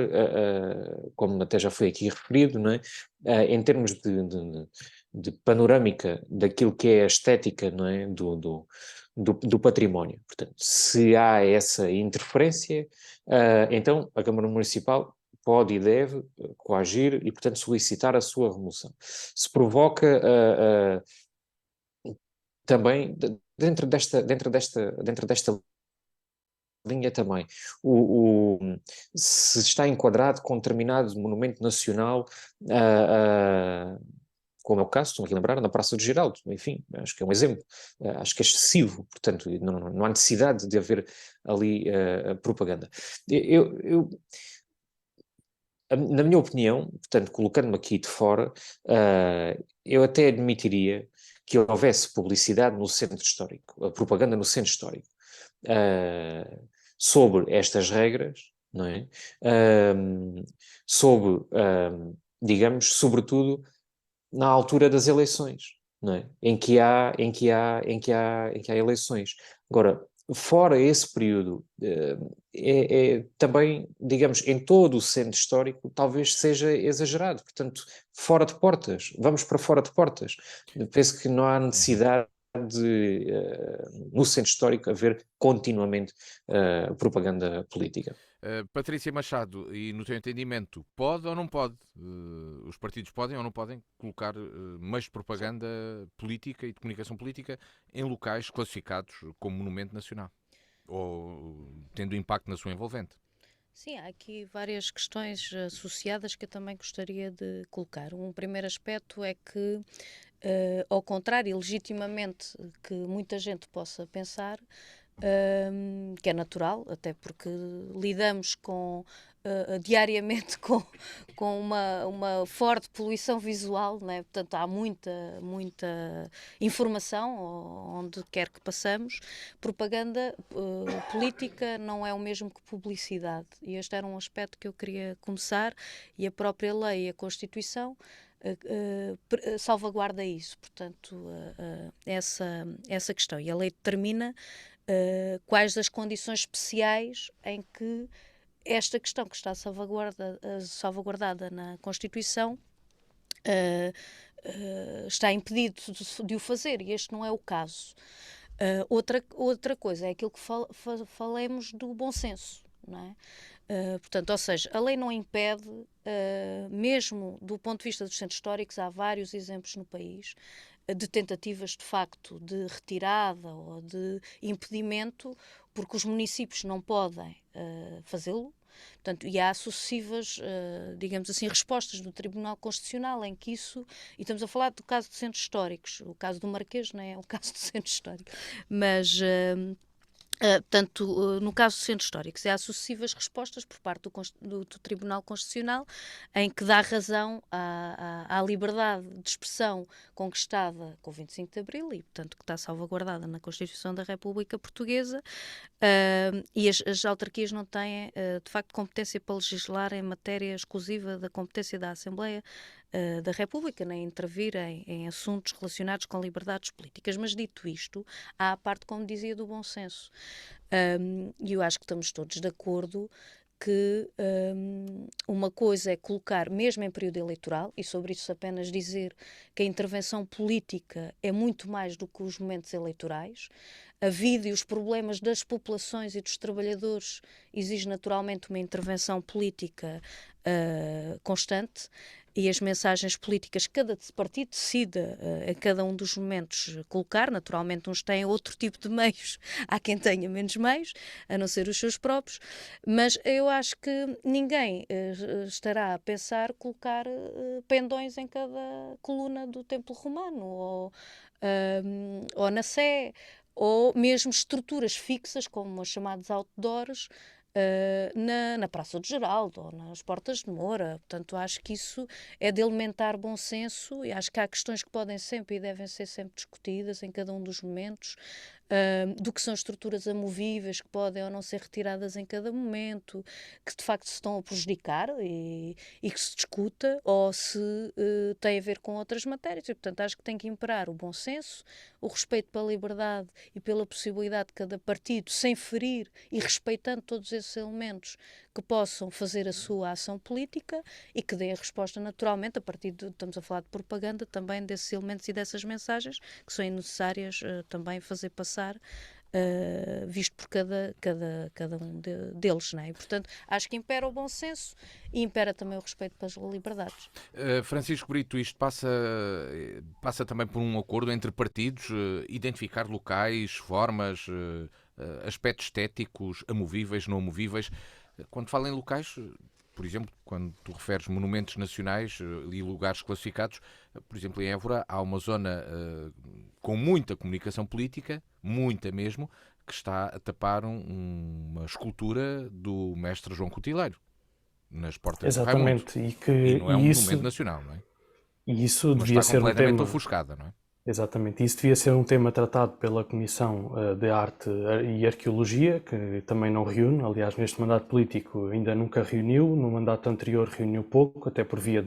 [SPEAKER 3] como até já foi aqui referido, não é? Em termos de panorâmica daquilo que é a estética, não é? Do património. Portanto, se há essa interferência, então a Câmara Municipal pode e deve coagir e, portanto, solicitar a sua remoção. Se provoca também, dentro desta linha também, se está enquadrado com determinado monumento nacional, como é o caso, estou aqui a lembrar, na Praça do Geraldo, enfim, acho que é um exemplo, acho que é excessivo, portanto, não há necessidade de haver ali propaganda. Na minha opinião, portanto, colocando-me aqui de fora, eu até admitiria que houvesse publicidade no centro histórico, a propaganda no centro histórico, sobre estas regras, não é? Sobre, digamos, sobretudo na altura das eleições, não é? Em que há eleições. Agora, fora esse período, também, digamos, em todo o centro histórico, talvez seja exagerado. Portanto, fora de portas, vamos para fora de portas. Eu penso que não há necessidade de, no centro histórico, haver continuamente propaganda política.
[SPEAKER 1] Patrícia Machado, e no teu entendimento, pode ou não pode? Os partidos podem ou não podem colocar meios de propaganda política e de comunicação política em locais classificados como monumento nacional? Ou tendo impacto na sua envolvente?
[SPEAKER 4] Sim, há aqui várias questões associadas que eu também gostaria de colocar. Um primeiro aspecto é que, ao contrário, legitimamente, que muita gente possa pensar, que é natural, até porque lidamos com diariamente com uma forte poluição visual, né? Portanto há muita informação onde quer que passamos. Propaganda política não é o mesmo que publicidade, e este era um aspecto que eu queria começar, e a própria lei e a Constituição salvaguarda isso, portanto essa questão, e a lei determina quais as condições especiais em que esta questão que está salvaguardada na Constituição está impedido de o fazer, e este não é o caso. Outra coisa é aquilo que falemos do bom senso, não é? Portanto, ou seja, a lei não impede, mesmo do ponto de vista dos centros históricos, há vários exemplos no país de tentativas de facto de retirada ou de impedimento, porque os municípios não podem fazê-lo. Portanto, e há sucessivas, digamos assim, respostas do Tribunal Constitucional em que isso, e estamos a falar do caso de centros históricos, o caso do Marquês não é o caso do centro histórico, mas portanto, no caso dos centros históricos, há sucessivas respostas por parte do Tribunal Constitucional em que dá razão à liberdade de expressão conquistada com o 25 de Abril e, portanto, que está salvaguardada na Constituição da República Portuguesa, e as autarquias não têm, de facto, competência para legislar em matéria exclusiva da competência da Assembleia da República, nem intervir em assuntos relacionados com liberdades políticas. Mas, dito isto, há a parte, como dizia, do bom senso. E eu acho que estamos todos de acordo que uma coisa é colocar, mesmo em período eleitoral, e sobre isso apenas dizer que a intervenção política é muito mais do que os momentos eleitorais. A vida e os problemas das populações e dos trabalhadores exige naturalmente uma intervenção política constante, e as mensagens políticas que cada partido decida a cada um dos momentos colocar. Naturalmente uns têm outro tipo de meios, há quem tenha menos meios, a não ser os seus próprios, mas eu acho que ninguém estará a pensar colocar pendões em cada coluna do Templo Romano, ou na Sé, ou mesmo estruturas fixas, como as chamadas outdoors, na Praça do Geraldo ou nas Portas de Moura. Portanto, acho que isso é de elementar bom senso, e acho que há questões que podem sempre e devem ser sempre discutidas em cada um dos momentos, do que são estruturas amovíveis que podem ou não ser retiradas em cada momento, que de facto se estão a prejudicar e que se discuta, ou se tem a ver com outras matérias. E, portanto, acho que tem que imperar o bom senso, o respeito pela liberdade e pela possibilidade de cada partido, sem ferir e respeitando todos esses elementos, que possam fazer a sua ação política e que dê a resposta naturalmente, a partir de, estamos a falar de propaganda, também desses elementos e dessas mensagens que são necessárias também fazer passar, visto por cada um deles, não é? E, portanto, acho que impera o bom senso e impera também o respeito pelas liberdades.
[SPEAKER 1] Francisco Brito, isto passa também por um acordo entre partidos, identificar locais, formas, aspectos estéticos, amovíveis, não amovíveis. Quando falo em locais, por exemplo, quando tu referes monumentos nacionais e lugares classificados, por exemplo, em Évora há uma zona com muita comunicação política, muita mesmo, que está a tapar uma escultura do mestre João Cotileiro, nas portas de Raimundo.
[SPEAKER 2] Exatamente,
[SPEAKER 1] E não é um monumento nacional, não é?
[SPEAKER 2] E isso
[SPEAKER 1] mas
[SPEAKER 2] devia
[SPEAKER 1] está
[SPEAKER 2] ser um
[SPEAKER 1] completamente
[SPEAKER 2] tema
[SPEAKER 1] ofuscada, não é?
[SPEAKER 2] Exatamente, isso devia ser um tema tratado pela Comissão de Arte e Arqueologia, que também não reúne. Aliás, neste mandato político ainda nunca reuniu, no mandato anterior reuniu pouco, até por via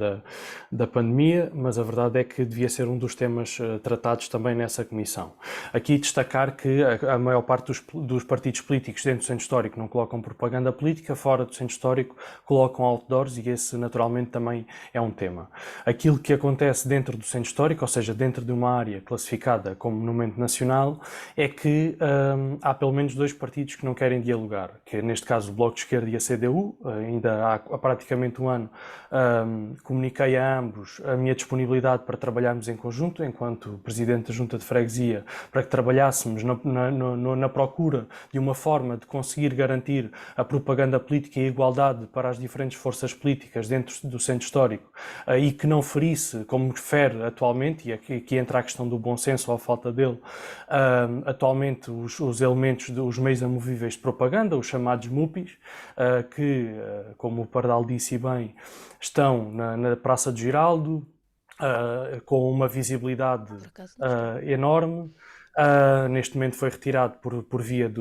[SPEAKER 2] da pandemia, mas a verdade é que devia ser um dos temas tratados também nessa comissão. Aqui destacar que a maior parte dos partidos políticos dentro do centro histórico não colocam propaganda política, fora do centro histórico colocam outdoors, e esse naturalmente também é um tema. Aquilo que acontece dentro do centro histórico, ou seja, dentro de uma área classificada como monumento nacional, é que há pelo menos dois partidos que não querem dialogar, que é, neste caso, o Bloco de Esquerda e a CDU. Ainda há praticamente um ano comuniquei a ambos a minha disponibilidade para trabalharmos em conjunto, enquanto Presidente da Junta de Freguesia, para que trabalhássemos na procura de uma forma de conseguir garantir a propaganda política e a igualdade para as diferentes forças políticas dentro do centro histórico, e que não ferisse, como fere atualmente, e aqui entra a questão questão do bom senso ou a falta dele, atualmente os elementos os meios amovíveis de propaganda, os chamados MUPIs, que, como o Pardal disse bem, estão na Praça de Giraldo, com uma visibilidade enorme. Neste momento foi retirado por via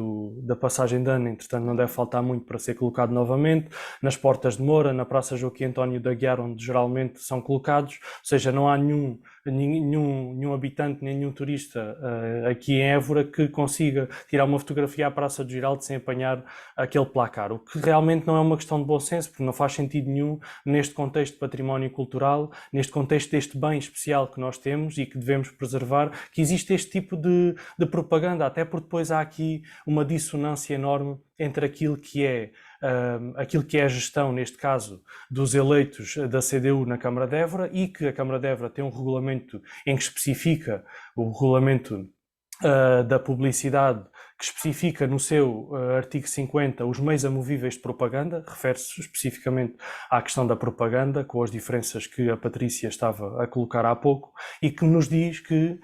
[SPEAKER 2] da passagem de ano, entretanto não deve faltar muito para ser colocado novamente. Nas Portas de Moura, na Praça Joaquim António da Guiar, onde geralmente são colocados, ou seja, não há nenhum habitante, nenhum turista aqui em Évora que consiga tirar uma fotografia à Praça de Giraldo sem apanhar aquele placar, o que realmente não é uma questão de bom senso, porque não faz sentido nenhum neste contexto de património cultural, neste contexto deste bem especial que nós temos e que devemos preservar, que existe este tipo de propaganda, até porque depois há aqui uma dissonância enorme entre aquilo que é a gestão, neste caso, dos eleitos da CDU na Câmara de Évora, e que a Câmara de Évora tem um regulamento em que especifica o regulamento da publicidade, que especifica no seu artigo 50 os meios amovíveis de propaganda, refere-se especificamente à questão da propaganda, com as diferenças que a Patrícia estava a colocar há pouco, e que nos diz que,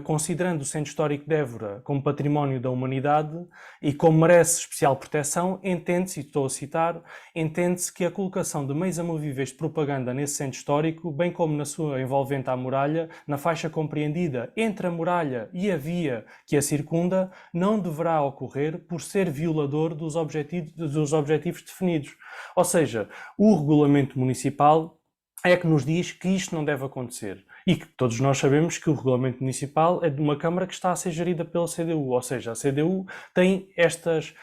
[SPEAKER 2] considerando o Centro Histórico de Évora como património da humanidade e como merece especial proteção, entende-se, e estou a citar, entende-se que a colocação de meios amovíveis de propaganda nesse centro histórico, bem como na sua envolvente à muralha, na faixa compreendida entre a muralha e a via que a circunda, não deverá ocorrer por ser violador dos objetivos definidos. Ou seja, o regulamento municipal é que nos diz que isto não deve acontecer. E que todos nós sabemos que o regulamento municipal é de uma Câmara que está a ser gerida pela CDU, ou seja, a CDU tem estas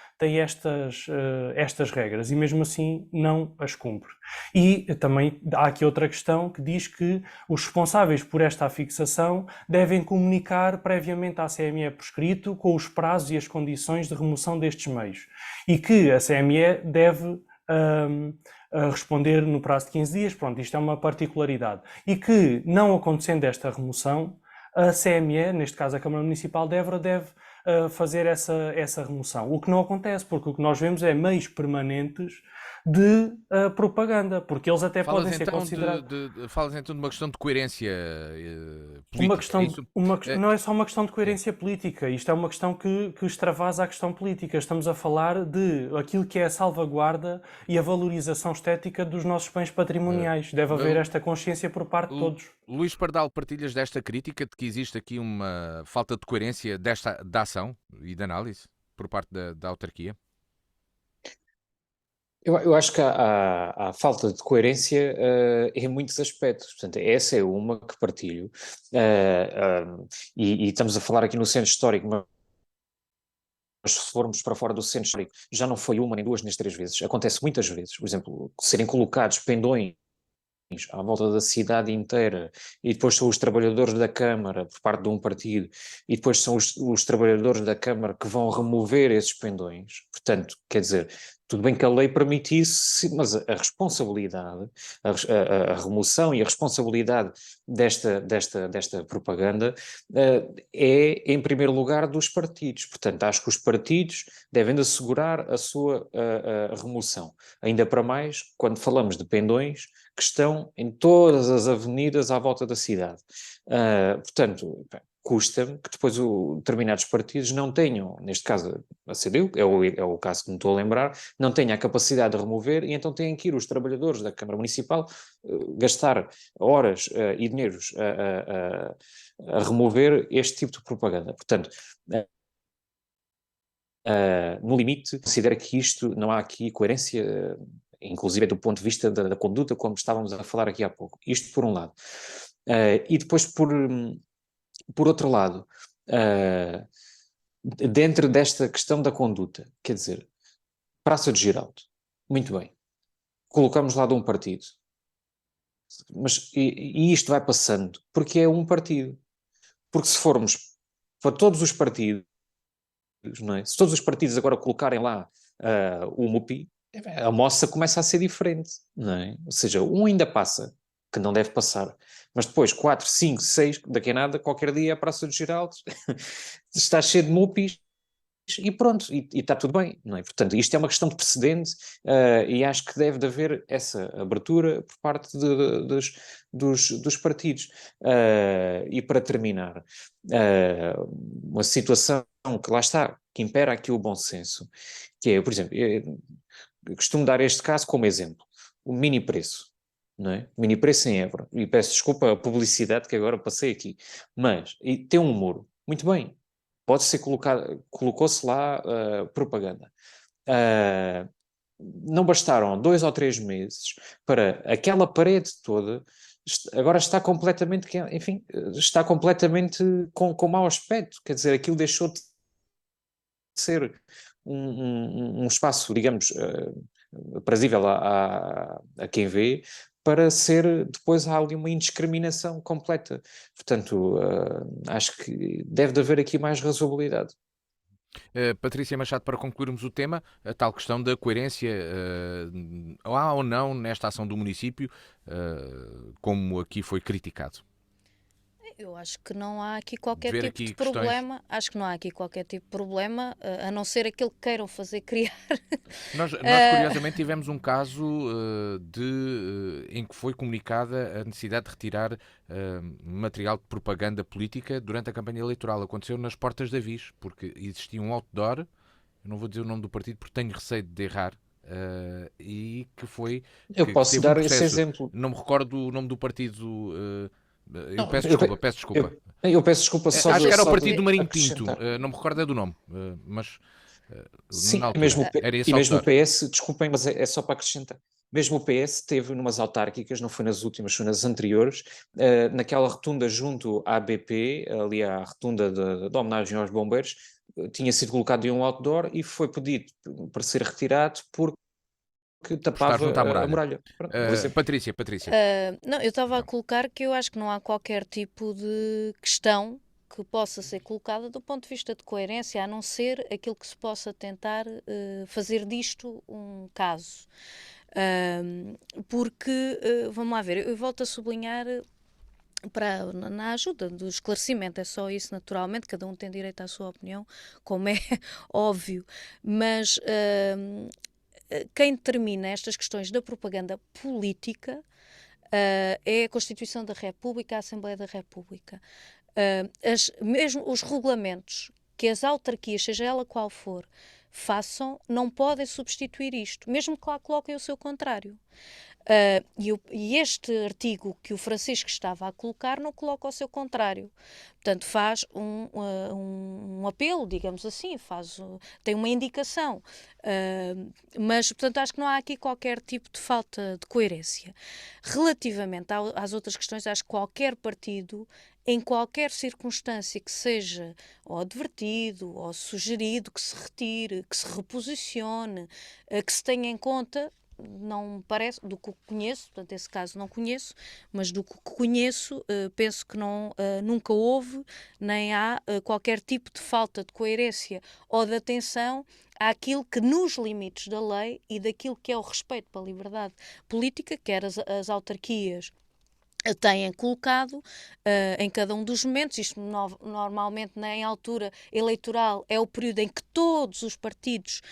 [SPEAKER 2] regras e mesmo assim não as cumpre. E também há aqui outra questão que diz que os responsáveis por esta afixação devem comunicar previamente à CME por escrito com os prazos e as condições de remoção destes meios, e que a CME deve a responder no prazo de 15 dias, pronto, isto é uma particularidade. E que, não acontecendo esta remoção, a CME, neste caso a Câmara Municipal de Évora, deve fazer essa remoção. O que não acontece, porque o que nós vemos é meios permanentes de propaganda, porque eles até podem ser considerados...
[SPEAKER 1] Falas então de uma questão de coerência política.
[SPEAKER 2] Não é só uma questão de coerência política, isto é uma questão que extravasa a questão política. Estamos a falar de aquilo que é a salvaguarda e a valorização estética dos nossos bens patrimoniais. Deve haver esta consciência por parte de todos.
[SPEAKER 1] Luís Pardal, partilhas desta crítica de que existe aqui da falta de coerência da ação e de análise por parte da autarquia?
[SPEAKER 3] Eu acho que há falta de coerência em muitos aspectos. Portanto, essa é uma que partilho. E estamos a falar aqui no centro histórico, mas se formos para fora do centro histórico, já não foi uma, nem duas, nem três vezes. Acontece muitas vezes. Por exemplo, serem colocados pendões à volta da cidade inteira, e depois são os trabalhadores da Câmara, por parte de um partido, e depois são os trabalhadores da Câmara que vão remover esses pendões. Portanto, quer dizer, tudo bem que a lei permite isso, mas a responsabilidade, a remoção e a responsabilidade desta propaganda é, em primeiro lugar, dos partidos. Portanto, acho que os partidos devem assegurar a sua remoção. Ainda para mais, quando falamos de pendões que estão em todas as avenidas à volta da cidade. Portanto, custa-me que depois determinados partidos não tenham, neste caso a CDU, é o caso que me estou a lembrar, não tenha a capacidade de remover, e então têm que ir os trabalhadores da Câmara Municipal gastar horas e dinheiros a remover este tipo de propaganda. Portanto, no limite, considero que isto, não há aqui coerência, inclusive do ponto de vista da conduta, como estávamos a falar aqui há pouco. Isto por um lado. E depois, por outro lado, dentro desta questão da conduta, quer dizer, Praça de Giraldo, muito bem, colocamos lá de um partido, mas e isto vai passando, porque é um partido. Porque se formos para todos os partidos, não é? Se todos os partidos agora colocarem lá o MUPI, a moça começa a ser diferente, não é? Ou seja, um ainda passa, que não deve passar, mas depois 4, 5, 6, daqui a nada, qualquer dia a Praça de Giraldo está cheio de MUPIs e pronto, e está tudo bem, não é? Portanto, isto é uma questão de precedente, e acho que deve de haver essa abertura por parte dos partidos. E para terminar, uma situação que lá está, que impera aqui o bom senso, que é, por exemplo, eu costumo dar este caso como exemplo, o mini preço. Não é? Mini preço em Évora, e peço desculpa a publicidade que agora passei aqui, mas e tem um muro, muito bem, pode ser colocado, colocou-se lá propaganda. Uh, não bastaram 2 ou 3 meses para aquela parede toda, agora está completamente, enfim, está completamente com mau aspecto, quer dizer, aquilo deixou de ser um espaço, digamos, aprazível a quem vê, para ser, depois há ali uma indiscriminação completa. Portanto, acho que deve de haver aqui mais razoabilidade.
[SPEAKER 1] Patrícia Machado, para concluirmos o tema, a tal questão da coerência, há ou não nesta ação do município, como aqui foi criticado?
[SPEAKER 4] Eu acho que não há aqui qualquer
[SPEAKER 1] Ver
[SPEAKER 4] tipo
[SPEAKER 1] aqui
[SPEAKER 4] de
[SPEAKER 1] questões.
[SPEAKER 4] problema. Acho que não há aqui qualquer tipo de problema, a não ser aquele que queiram fazer criar.
[SPEAKER 1] Nós curiosamente tivemos um caso em que foi comunicada a necessidade de retirar material de propaganda política durante a campanha eleitoral. Aconteceu nas Portas da Viz, porque existia um outdoor, eu não vou dizer o nome do partido porque tenho receio de errar, e que foi
[SPEAKER 3] Eu
[SPEAKER 1] que
[SPEAKER 3] posso
[SPEAKER 1] teve um
[SPEAKER 3] dar esse
[SPEAKER 1] processo.
[SPEAKER 3] exemplo.
[SPEAKER 1] Não me recordo o nome do partido. Eu
[SPEAKER 3] Não,
[SPEAKER 1] peço desculpa, peço desculpa.
[SPEAKER 3] eu peço desculpa só
[SPEAKER 1] Acho que era o
[SPEAKER 3] só de
[SPEAKER 1] partido do Marinho Pinto,
[SPEAKER 3] acrescentar.
[SPEAKER 1] não me recordo é do nome, mas
[SPEAKER 3] Sim,
[SPEAKER 1] na altura era esse
[SPEAKER 3] e mesmo o
[SPEAKER 1] outdoor.
[SPEAKER 3] PS, desculpem, mas é só para acrescentar. Mesmo o PS teve numas autárquicas, não foi nas últimas, foi nas anteriores, naquela rotunda junto à BP, ali à rotunda de homenagem aos bombeiros, tinha sido colocado um outdoor e foi pedido para ser retirado porque
[SPEAKER 1] Por estar
[SPEAKER 3] tapava
[SPEAKER 1] junto à
[SPEAKER 3] a
[SPEAKER 1] muralha.
[SPEAKER 3] muralha. Pronto, um exemplo.
[SPEAKER 1] Patrícia.
[SPEAKER 4] Não, eu estava a
[SPEAKER 1] Então,
[SPEAKER 4] colocar que eu acho que não há qualquer tipo de questão que possa ser colocada do ponto de vista de coerência, a não ser aquilo que se possa tentar fazer disto um caso. Porque, vamos lá ver, eu volto a sublinhar na ajuda do esclarecimento, é só isso, naturalmente, cada um tem direito à sua opinião, como é óbvio, mas quem determina estas questões da propaganda política é a Constituição da República, a Assembleia da República. Mesmo os regulamentos que as autarquias, seja ela qual for, façam, não podem substituir isto, mesmo que lá coloquem o seu contrário. E este artigo que o Francisco estava a colocar não coloca o seu contrário. Portanto, faz um apelo, digamos assim, tem uma indicação. Mas, portanto, acho que não há aqui qualquer tipo de falta de coerência. Relativamente às outras questões, acho que qualquer partido, em qualquer circunstância que seja ou advertido ou sugerido que se retire, que se reposicione, que se tenha em conta, não me parece, do que conheço, portanto, esse caso não conheço, mas do que conheço, penso que não, nunca houve, nem há qualquer tipo de falta de coerência ou de atenção àquilo que, nos limites da lei e daquilo que é o respeito pela liberdade política, quer as autarquias têm colocado em cada um dos momentos. Isto normalmente em altura eleitoral é o período em que todos os partidos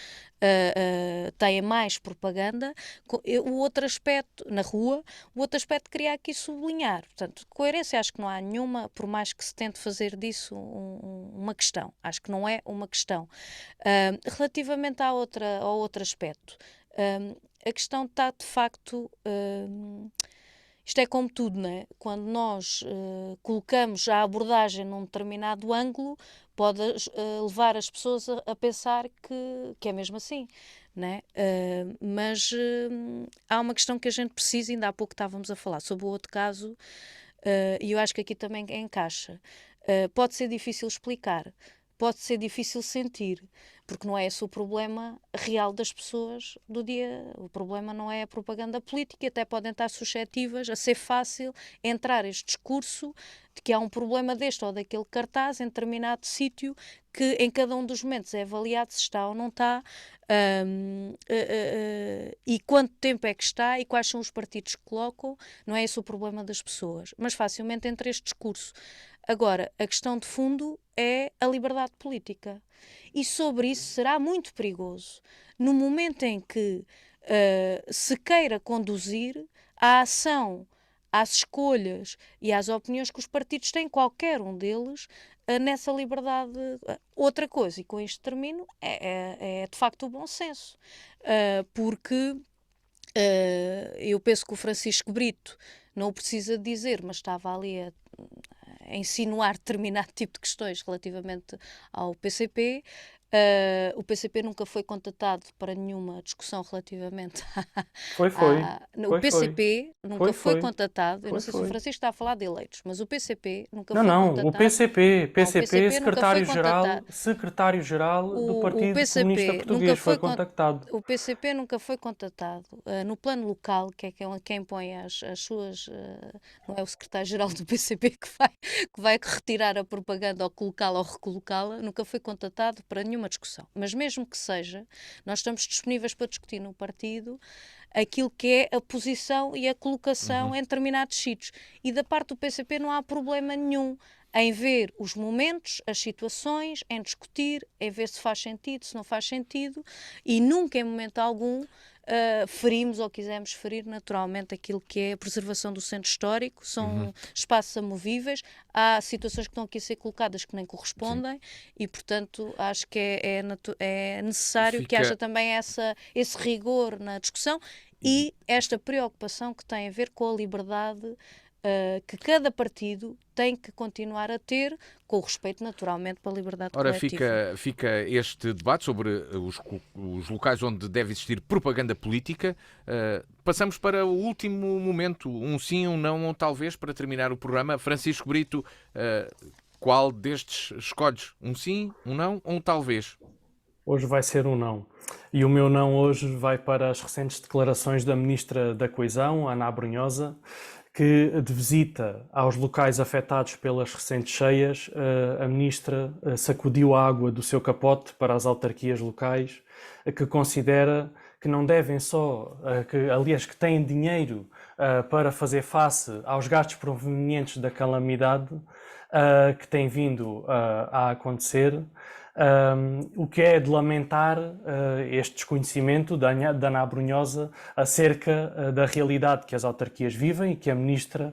[SPEAKER 4] têm mais propaganda. O outro aspecto, na rua, o outro aspecto que queria aqui sublinhar, portanto, coerência acho que não há nenhuma, por mais que se tente fazer disso uma questão, acho que não é uma questão. Relativamente ao outro aspecto, a questão está de facto... isto é como tudo, não é? Quando nós colocamos a abordagem num determinado ângulo, pode levar as pessoas a pensar que é mesmo assim, não é? Mas há uma questão que a gente precisa, ainda há pouco estávamos a falar sobre o outro caso, e eu acho que aqui também encaixa. Pode ser difícil explicar, pode ser difícil sentir, porque não é esse o problema real das pessoas do dia. O problema não é a propaganda política, até podem estar suscetíveis a ser fácil entrar este discurso de que há um problema deste ou daquele cartaz em determinado sítio, que em cada um dos momentos é avaliado se está ou não está, e quanto tempo é que está e quais são os partidos que colocam. Não é esse o problema das pessoas, mas facilmente entra este discurso. Agora, a questão de fundo é a liberdade política. E sobre isso será muito perigoso no momento em que se queira conduzir a ação, às escolhas e às opiniões que os partidos têm, qualquer um deles, nessa liberdade. Outra coisa, e com isto termino, é de facto o bom senso. Porque eu penso que o Francisco Brito não o precisa dizer, mas estava ali a insinuar determinado tipo de questões relativamente ao PCP. O PCP nunca foi contatado para nenhuma discussão relativamente
[SPEAKER 2] Foi,
[SPEAKER 4] o
[SPEAKER 2] foi,
[SPEAKER 4] PCP nunca foi
[SPEAKER 2] foi,
[SPEAKER 4] contatado. Eu não sei se o
[SPEAKER 2] foi.
[SPEAKER 4] Francisco está a falar de eleitos, mas o PCP nunca
[SPEAKER 2] Não,
[SPEAKER 4] foi
[SPEAKER 2] não, o
[SPEAKER 4] contatado.
[SPEAKER 2] PCP,
[SPEAKER 4] Não, o PCP nunca foi
[SPEAKER 2] secretário-geral,
[SPEAKER 4] contatado.
[SPEAKER 2] secretário-geral do
[SPEAKER 4] O
[SPEAKER 2] Partido Comunista
[SPEAKER 4] PCP nunca
[SPEAKER 2] Português foi
[SPEAKER 4] foi
[SPEAKER 2] contactado.
[SPEAKER 4] o PCP nunca foi contatado no plano local, que é quem põe as suas. Não é o secretário-geral do PCP que vai retirar a propaganda ou colocá-la ou recolocá-la, nunca foi contatado para nenhuma discussão. Mas mesmo que seja, nós estamos disponíveis para discutir no partido aquilo que é a posição e a colocação em determinados sítios. E da parte do PCP não há problema nenhum em ver os momentos, as situações, em discutir, em ver se faz sentido, se não faz sentido, e nunca em momento algum ferimos ou quisemos ferir naturalmente aquilo que é a preservação do centro histórico. São espaços amovíveis, há situações que estão aqui a ser colocadas que nem correspondem. Sim. E portanto acho que é necessário que haja também esse rigor na discussão e esta preocupação que tem a ver com a liberdade que cada partido tem que continuar a ter, com o respeito naturalmente pela liberdade coletiva.
[SPEAKER 1] Ora, fica este debate sobre os locais onde deve existir propaganda política. Passamos para o último momento, um sim, um não, ou talvez, para terminar o programa. Francisco Brito, qual destes escolhes? Um sim, um não ou um talvez?
[SPEAKER 2] Hoje vai ser um não. E o meu não hoje vai para as recentes declarações da Ministra da Coesão, Ana Abrunhosa, que de visita aos locais afetados pelas recentes cheias, a Ministra sacudiu a água do seu capote para as autarquias locais, que considera que não devem só, aliás, que têm dinheiro para fazer face aos gastos provenientes da calamidade que tem vindo a acontecer. O que é de lamentar este desconhecimento da Ana Abrunhosa acerca da realidade que as autarquias vivem e que a Ministra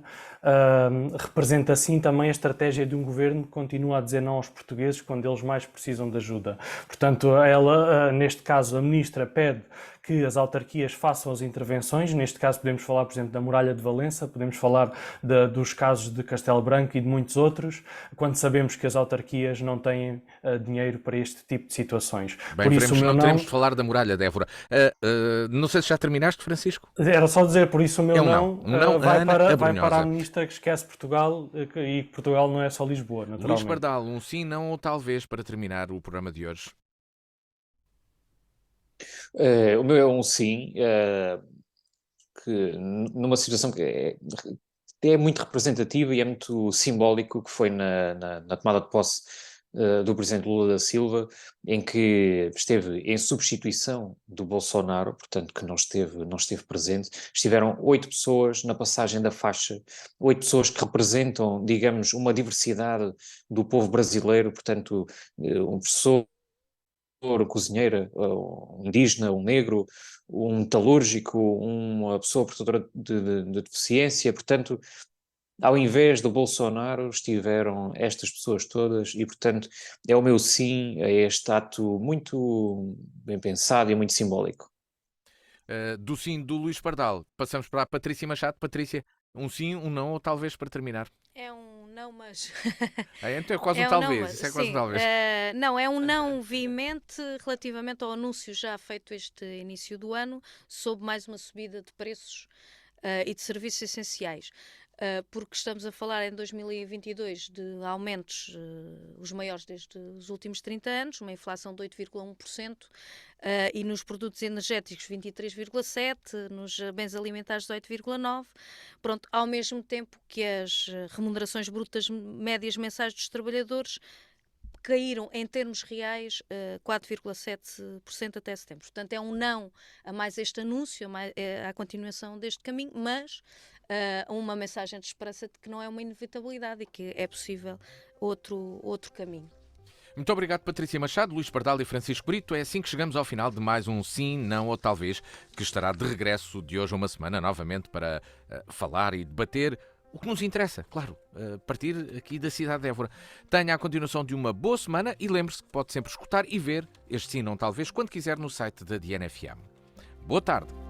[SPEAKER 2] representa assim também a estratégia de um governo que continua a dizer não aos portugueses quando eles mais precisam de ajuda. Portanto, ela, neste caso, a Ministra pede que as autarquias façam as intervenções. Neste caso podemos falar, por exemplo, da Muralha de Valença, podemos falar dos casos de Castelo Branco e de muitos outros, quando sabemos que as autarquias não têm dinheiro para este tipo de situações.
[SPEAKER 1] Bem, por isso, não teremos de falar da Muralha de Évora. Não sei se já terminaste, Francisco?
[SPEAKER 2] Era só dizer, por isso o meu vai para a Ministra que esquece Portugal e que Portugal não é só Lisboa, naturalmente.
[SPEAKER 1] Luís Pardal, um sim, não ou talvez para terminar o programa de hoje?
[SPEAKER 3] O meu é um sim, que numa situação que é muito representativa e é muito simbólico, que foi na tomada de posse do presidente Lula da Silva, em que esteve em substituição do Bolsonaro, portanto que não esteve presente. Estiveram 8 pessoas na passagem da faixa, 8 pessoas que representam, digamos, uma diversidade do povo brasileiro, portanto um professor, cozinheira, um indígena, um negro, um metalúrgico, uma pessoa portadora de deficiência, portanto, ao invés do Bolsonaro, estiveram estas pessoas todas e, portanto, é o meu sim a este ato muito bem pensado e muito simbólico.
[SPEAKER 1] Do sim do Luís Pardal, passamos para a Patrícia Machado. Patrícia, um sim, um não ou talvez para terminar?
[SPEAKER 4] É um não, mas...
[SPEAKER 1] Então é quase um talvez. Isso é quase um talvez.
[SPEAKER 4] Não, é um não veemente relativamente ao anúncio já feito este início do ano sobre mais uma subida de preços e de serviços essenciais. Porque estamos a falar em 2022 de aumentos os maiores desde os últimos 30 anos, uma inflação de 8,1%, e nos produtos energéticos 23,7%, nos bens alimentares 18,9%. Pronto, ao mesmo tempo que as remunerações brutas médias mensais dos trabalhadores caíram em termos reais 4,7% até setembro. Portanto, é um não a mais este anúncio, à continuação deste caminho, mas uma mensagem de esperança de que não é uma inevitabilidade e que é possível outro caminho.
[SPEAKER 1] Muito obrigado, Patrícia Machado, Luís Pardal e Francisco Brito. É assim que chegamos ao final de mais um Sim, Não ou Talvez, que estará de regresso de hoje a uma semana, novamente, para falar e debater o que nos interessa, claro, a partir aqui da cidade de Évora. Tenha a continuação de uma boa semana e lembre-se que pode sempre escutar e ver este Sim, Não, Talvez, quando quiser no site da DNFM. Boa tarde.